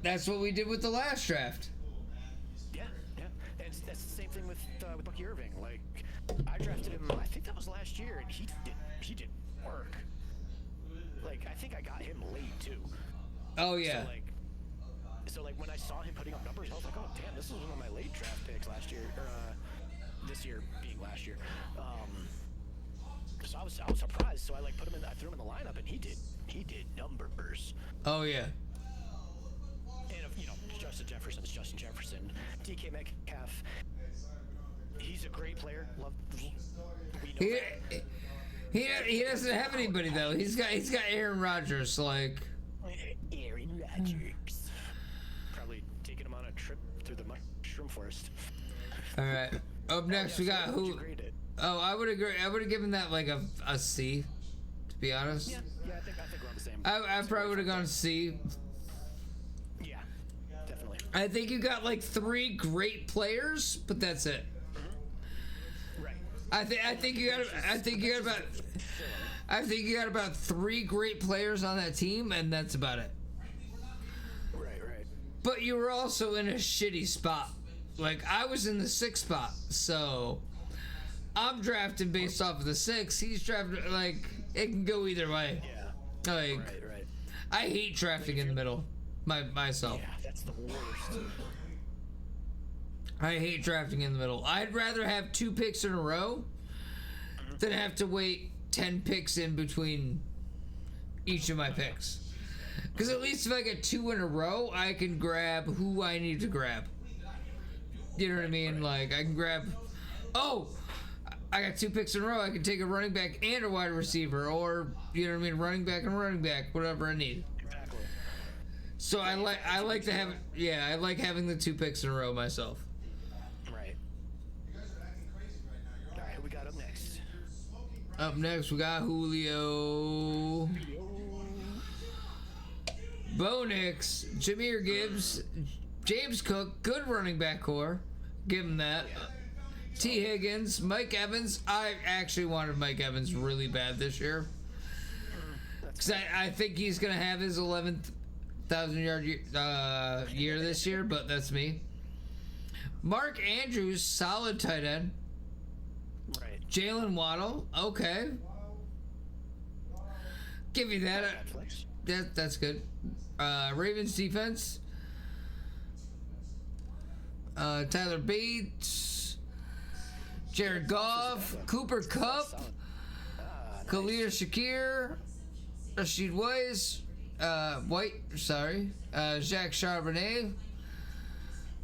That's what we did with the last draft. Yeah, and that's the same thing with Bucky Irving. Like I drafted him, I think that was last year, and he did work. Like I think I got him late too. Oh yeah. So when I saw him putting up numbers, I was like, oh damn, this is one of my late draft picks last year, or this year being last year. So I was surprised. So I put him in. I threw him in the lineup, and he did numbers. Oh yeah. And Justin Jefferson is Justin Jefferson. DK Metcalf, he's a great player. We know that. He doesn't have anybody though. He's got Aaron Rodgers Aaron Rodgers. Probably taking him on a trip through the mushroom forest. All right. Up next we got who? Oh, I would agree. I would have given that like a C, to be honest. Yeah, I think we're on the same. I probably would have gone C. Yeah. I think you got like 3 great players, but that's it. Right. I think you got about 3 great players on that team, and that's about it. Right. But you were also in a shitty spot. Like, I was in the 6th spot, so I'm drafting based off of the 6. He's drafting, like, it can go either way. Yeah. Like, Right. I hate drafting in the middle, myself. Yeah, that's the worst. I hate drafting in the middle. I'd rather have 2 picks in a row than have to wait 10 picks in between each of my picks. Because at least if I get 2 in a row, I can grab who I need to grab. You know what I mean? Like, I can grab... Oh! I got 2 picks in a row. I can take a running back and a wide receiver. Or, you know what I mean? Running back and running back. Whatever I need. Exactly. So I like to have... Yeah, I like having the 2 picks in a row myself. Right. Alright, who we got up next? Up next, we got Julio... Bo Nix, Jahmyr Gibbs, James Cook, good running back core. Give him that. T. Higgins, Mike Evans. I actually wanted Mike Evans really bad this year. Because I think he's going to have his 11,000-yard year this year, but that's me. Mark Andrews, solid tight end. Right. Jalen Waddle, okay. Give you that. That's good. Ravens defense. Tyler Bates. Jared Goff. Cooper Kupp. Khalil Shakir. Rashid Weiss. Jacques Charbonnet.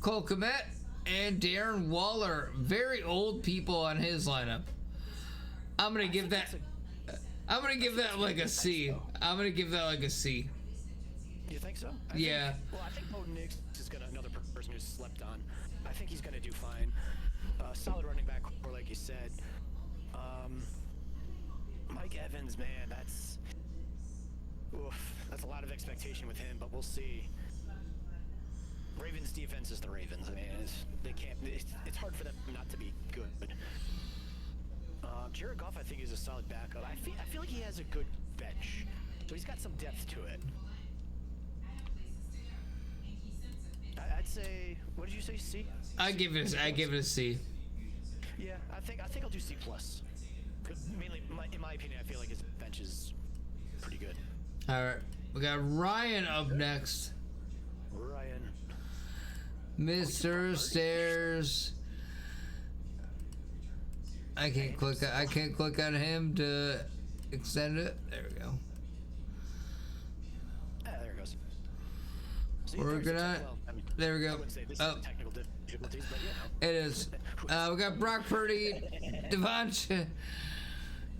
Cole Kmet. And Darren Waller. Very old people on his lineup. I'm gonna give that like a C. I'm gonna give that like a C. You think so? Yeah. Well, I think Bo Nix is another person who's slept on. I think he's gonna do fine. Solid running back, or like you said. Mike Evans, man, that's a lot of expectation with him, but we'll see. Ravens defense is the Ravens. I mean, it's hard for them not to be good. Jared Goff, I think, is a solid backup. I feel like he has a good bench, so he's got some depth to it. I'd say, what did you say, C? I give it a C. Yeah, I think I'll do C plus. Mainly, in my opinion, I feel like his bench is pretty good. All right, we got Ryan up next. Ryan, Mr. Stairs. I can't click on him to extend it. There we go. There it goes. See, Working on it. There we go. Oh, technical difficulties, but you know. it is. We got Brock Purdy, Devon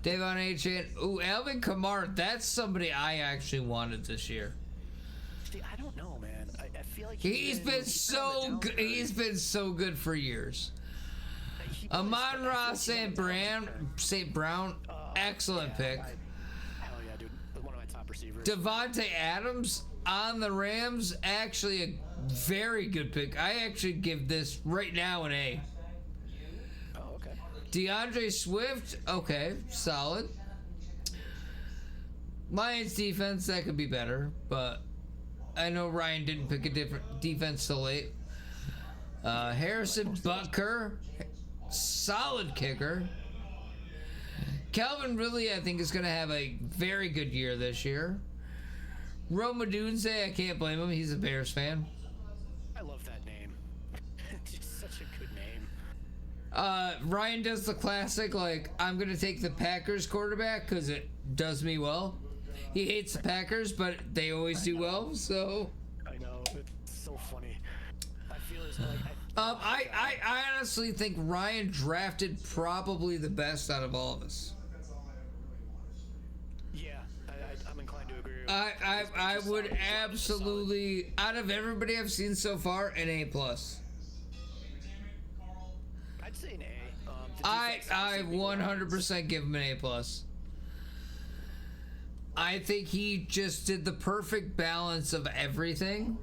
Achane. Ooh, Alvin Kamara. That's somebody I actually wanted this year. See, I don't know, man. I feel like He's been so good. He's been so good for years. Amon-Ra St. Brown, excellent pick. Hell yeah, dude. One of my top receivers. Devontae Adams on the Rams, actually a very good pick. I actually give this right now an A. Oh, okay. DeAndre Swift, okay, solid. Lions defense, that could be better, but I know Ryan didn't pick a different defense so late. Harrison Butker, solid kicker. Calvin Ridley, I think, is going to have a very good year this year. Rome Odunze, I can't blame him. He's a Bears fan. I love that name. It's just such a good name. Ryan does the classic, like, I'm going to take the Packers quarterback because it does me well. He hates the Packers, but they always do well, so... I know. It's so funny. I feel as like... I honestly think Ryan drafted probably the best out of all of us. Yeah, I'm inclined to agree with I would absolutely, out of everybody I've seen so far, an A+. I'd say an A. I 100% give him an A+. I think he just did the perfect balance of everything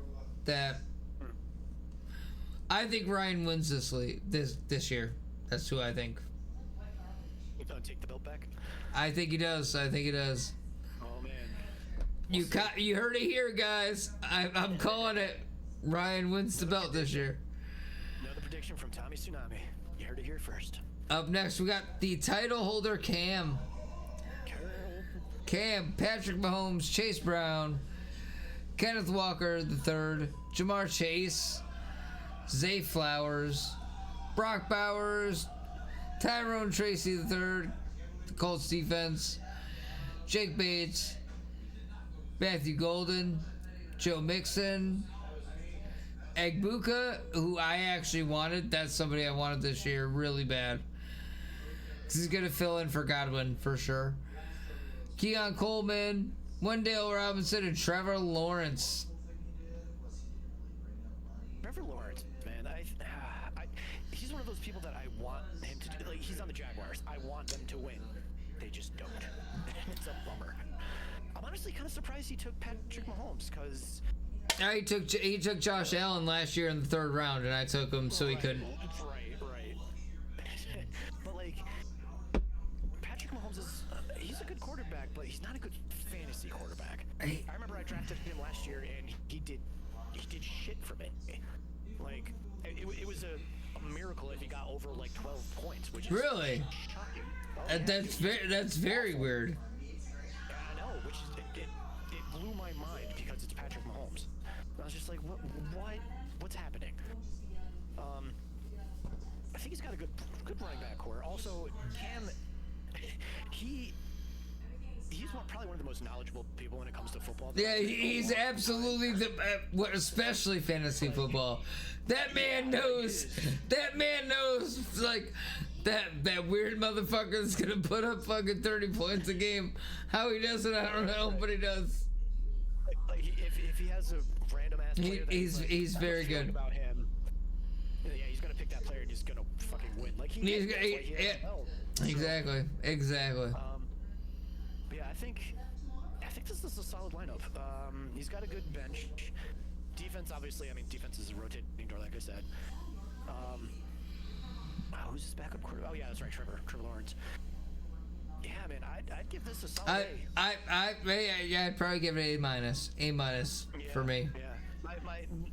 that I think Ryan wins this year. That's who I think. You don't take the belt back? I think he does. I think he does. Oh man. You heard it here, guys. I'm calling it. Ryan wins the belt this year. Another prediction from Tommy Tsunami. You heard it here first. Up next, we got the title holder Cam. Patrick Mahomes, Chase Brown, Kenneth Walker III, Jamar Chase, Zay Flowers, Brock Bowers, Tyrone Tracy III, the Colts defense, Jake Bates, Matthew Golden, Joe Mixon, Egbuka, who I actually wanted. That's somebody I wanted this year really bad. Because he's going to fill in for Godwin for sure. Keon Coleman, Wendell Robinson, and Trevor Lawrence. Trevor Lawrence, man, he's one of those people that I want him to do. Like, he's on the Jaguars. I want them to win. They just don't. It's a bummer. I'm honestly kind of surprised he took Patrick Mahomes, because... He took Josh Allen last year in the 3rd round, and I took him so he could. Right. But like, Patrick Mahomes he's a good quarterback, but he's not a good fantasy quarterback. I remember I drafted him last year, and he did shit for me. Like, it was a miracle if he got over like 12 points, which is really shocking. Oh, that's very weird. Yeah, I know, which is it blew my mind because it's Patrick Mahomes. I was just like, what's happening? I think he's got a good running back core. Also, Cam, he's probably one of the most knowledgeable people when it comes to football. Yeah, he's absolutely especially fantasy football. That man knows. Like that weird motherfucker is gonna put up fucking 30 points a game. How he does it, I don't know, but he does. Like if he has a random ass player, he's very good. About him, yeah, he's gonna pick that player and he's gonna fucking win. Like exactly. But yeah, I think this is a solid lineup. He's got a good bench. Defense, obviously, defense is a rotating door, like I said. Who's his backup quarterback? Oh yeah, that's right, Trevor Lawrence. Yeah, man, I'd give this a solid A. I'd probably give it A- for me. Yeah,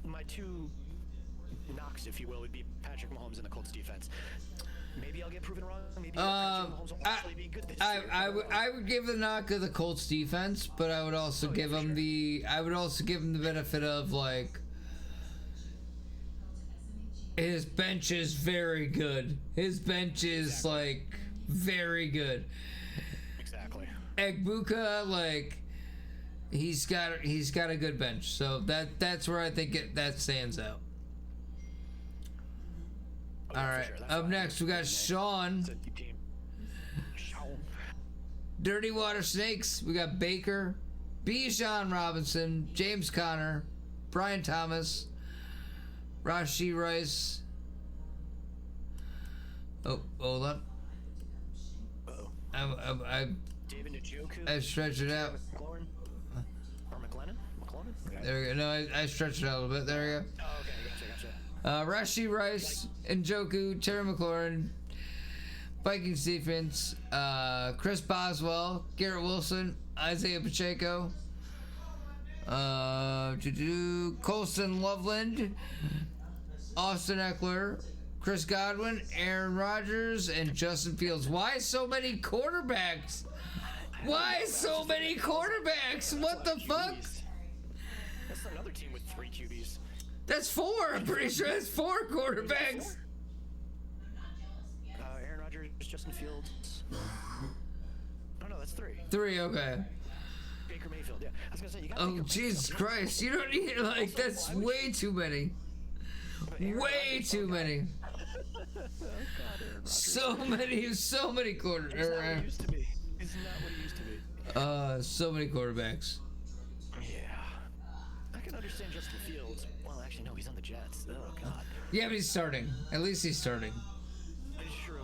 my two knocks, if you will, would be Patrick Mahomes and the Colts defense. Maybe I'll get proven wrong. Maybe Patrick Mahomes will actually be good this year. I would give the knock of the Colts defense, but I would also give him the benefit of like his bench is very good. His bench is like very good. Exactly. Egbuka, like he's got a good bench, so that's where I think that stands out. All right. Up next, we got Sean. Dirty Water Snakes. We got Baker, Bijan Robinson, James Conner, Brian Thomas, Rashee Rice. Oh, hold on. I stretched it out. Or McLennan? There we go. No, I stretched it out a little bit. There we go. Oh, okay, gotcha. Rashee Rice, Njoku, Terry McLaurin, Vikings defense, Chris Boswell, Garrett Wilson, Isaiah Pacheco, Colston Loveland, Austin Eckler, Chris Godwin, Aaron Rodgers, and Justin Fields. Why so many quarterbacks? What the fuck? That's another team with 3 QBs. That's 4. I'm pretty sure that's 4 quarterbacks. Aaron Rodgers, Justin Fields. No, that's 3. 3, okay. Baker Mayfield, yeah. I was gonna say, you gotta Oh, Jesus Christ. You don't need, like, that's way too many. Way too many. So many quarterbacks. He's not what he used to be. So many quarterbacks. Yeah. I can understand Justin Fields. Well, actually, no, he's on the Jets. Oh, God. Yeah, but he's starting. At least he's starting.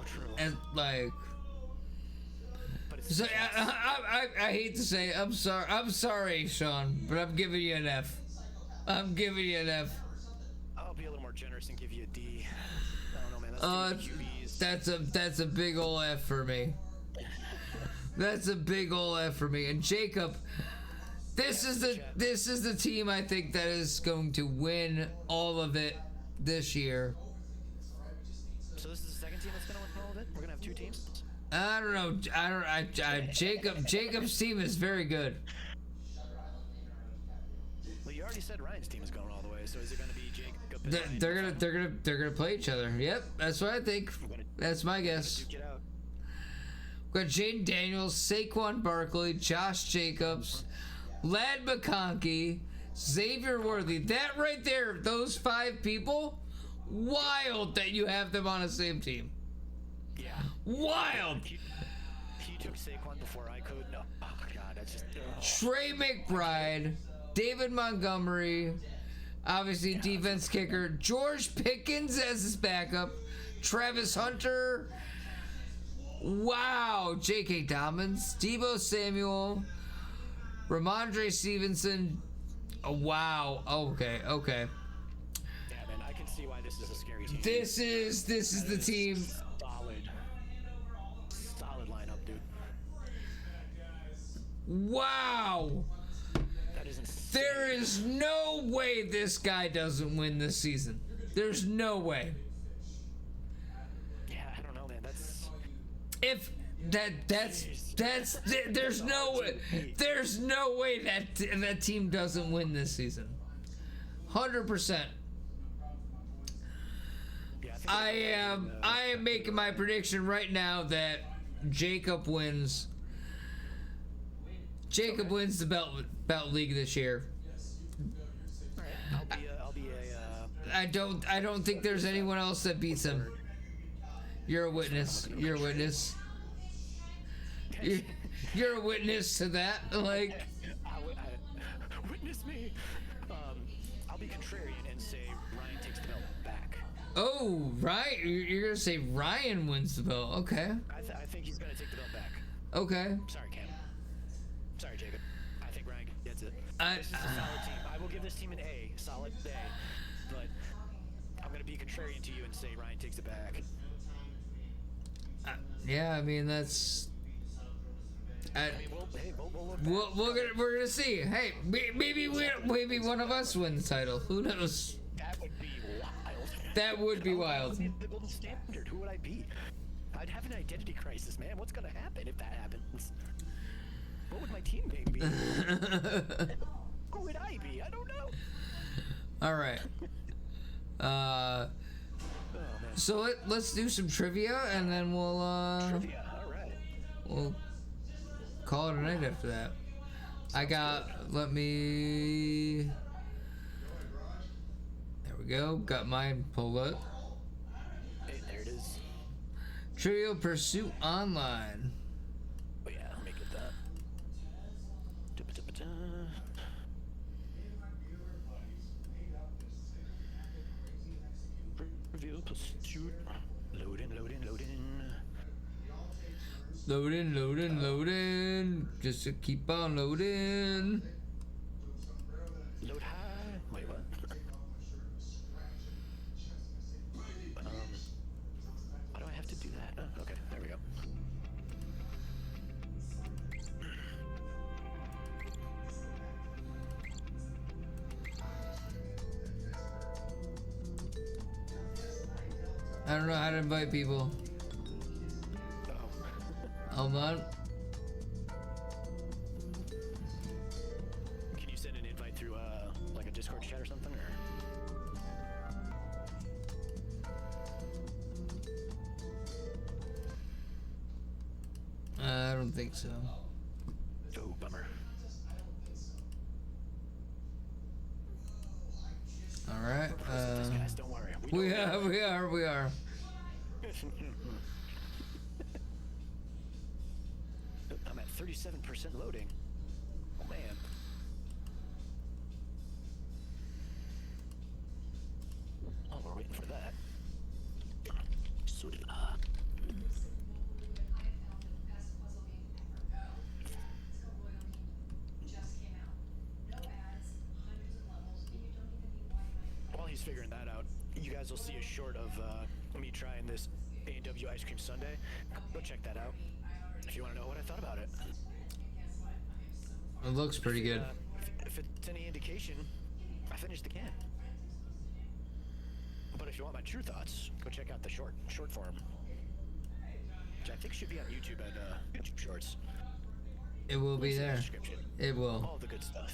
True. And, like... So, I hate to say, I'm sorry, Sean, but I'm giving you an F. I'll be a little more generous and give you a D. I don't know, man. That's too many QBs. That's a big ol' F for me. That's a big ol' F for me. And Jacob, this is the team I think that is going to win all of it this year. So this is the second team that's gonna win all of it? We're gonna have two teams? I don't know. Jacob's team is very good. Well, you already said Ryan's team is going all the way, so is it gonna be Jacob and They're gonna play each other. Yep, that's what I think. That's my guess. Duke it out. We've got Jaden Daniels, Saquon Barkley, Josh Jacobs, Lad McConkey, Xavier Worthy. That right there, those 5 people, wild that you have them on the same team. Yeah. Wild. He took Saquon before I could. No. Oh my God, that's just. Trey McBride, David Montgomery, obviously defense kicker, George Pickens as his backup, Travis Hunter. Wow, J.K. Dobbins, Deebo Samuel, Ramondre Stevenson. Oh, wow. Okay. Yeah, man, I can see why this is a scary team. This is the team. Solid lineup, dude. Wow. That is insane. There is no way this guy doesn't win this season. There's no way. Yeah, I don't know, man. If there's no way that team doesn't win this season. 100%. Yeah, I am making my prediction right now that Jacob wins. Jacob wins the belt league this year. Alright, I'll be a I don't think there's anyone else that beats him. You're a witness. You're a witness. You're a witness to that. Like, witness me. I'll be contrarian and say Ryan takes the belt back. oh, right. You're gonna say Ryan wins the belt. Okay. I think he's gonna take the belt back. Okay. Sorry, Cam. Sorry, Jacob. I think Ryan gets it. This is a solid team. I will give this team an A, solid A. But I'm gonna be contrarian to you and say Ryan takes it back. Yeah, I mean that's. I mean, we'll look back. We're gonna see. Hey, maybe one of us win the title. Who knows? That would be wild. That would be wild. The golden standard. Who would I beat? I'd have an identity crisis, man. What's gonna happen if that happens? What would my team name be? Who would I be? I don't know. All right. Oh, man. So let's do some trivia and then we'll Trivia. All right. we'll call it a night after that. Let me. There we go. Got mine pulled up. Hey, there it is. Trivial Pursuit Online. Oh yeah, let me get that. Da-ba-da-ba-da. Trivial Pursuit. Loading. Loading. Just to keep on loading. Load high. Wait, what? Why do I have to do that? Oh, okay, there we go. I don't know how to invite people. Hold on. Can you send an invite through like a Discord chat or something, or? I don't think so. Oh, bummer. All right. Guys, don't worry. We are. I'm at 37% loading. Oh man. Oh, we're waiting for that. Sweet. While he's figuring that out, you guys will see a short of me trying this A&W ice cream sundae. Go check that out if you want to know what I thought about it. It looks pretty good. If it's any indication, I finished the can. But if you want my true thoughts, go check out the short form, which I think should be on YouTube and YouTube Shorts. It will be Links in the there. description. It will. All the good stuff.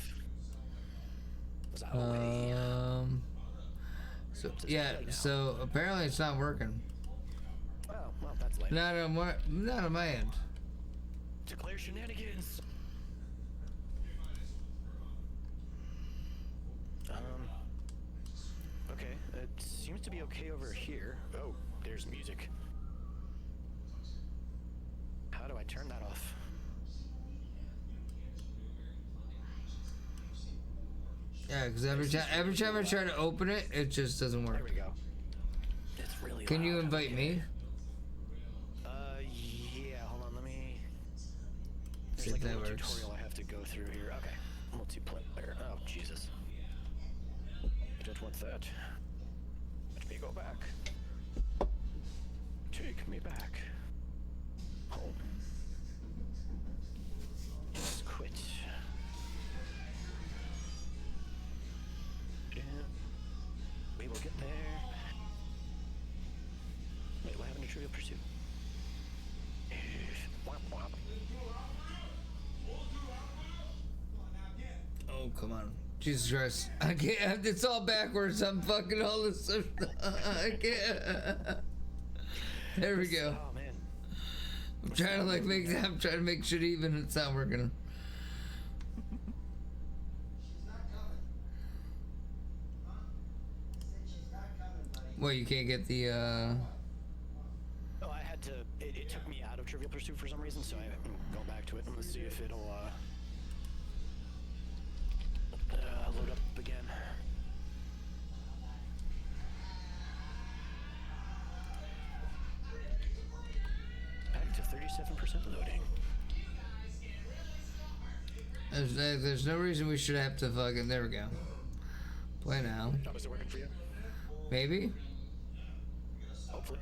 So yeah. So apparently it's not working. Oh, well, that's lame. Not on my end. Declare shenanigans. Okay, it seems to be okay over here. Oh, there's music. How do I turn that off? Yeah, because every time I try to open it, it just doesn't There work. we go. It's really Can you loud. invite me? Yeah, hold on, let me... See There's if like a that little works. tutorial I have to go through here. Okay, multiplayer. Oh, Jesus. I don't want that. Let me go back. Take me back. Home. Just quit. Yeah. We will get there. Wait, what happened to Trivial Pursuit? Womp womp. Oh, come on. Jesus Christ. I can't. It's all backwards. I'm fucking all this stuff. I can't. There we go. Oh, man. I'm trying to make shit even. It's not working. Well, you can't get the, Oh, I had to... It took me out of Trivial Pursuit for some reason, so I'm going back to it. Let's see if it'll, load up again. Back to 37% loading. there's no reason we should have to fucking, there we go. Play now. Oh, is it working for you? Maybe? Hopefully.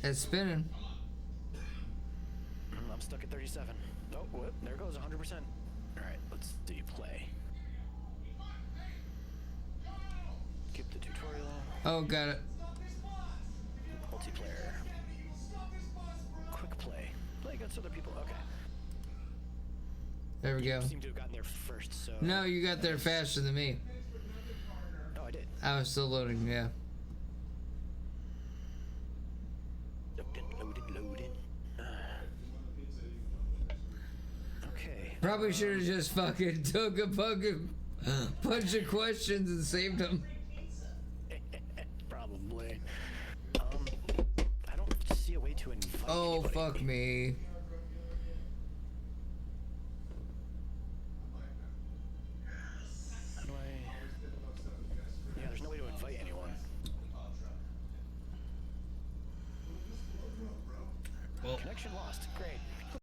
It's spinning. I'm stuck at 37. Oh, whoop, there goes 100%. Alright, let's see, play. Skip the tutorial. Oh, got it. Multiplayer. Quick play. Play against other people. Okay. There we go. You seem to have gotten there first, so... No, you got there faster than me. Oh, I did. I was still loading, yeah. Loaded. Okay. Probably should have just fucking took a fucking bunch of questions and saved them. Probably. I don't see a way to invite Oh, anybody. fuck me. How do I... Yeah, there's no way to invite anyone. Well, Connection lost. Great.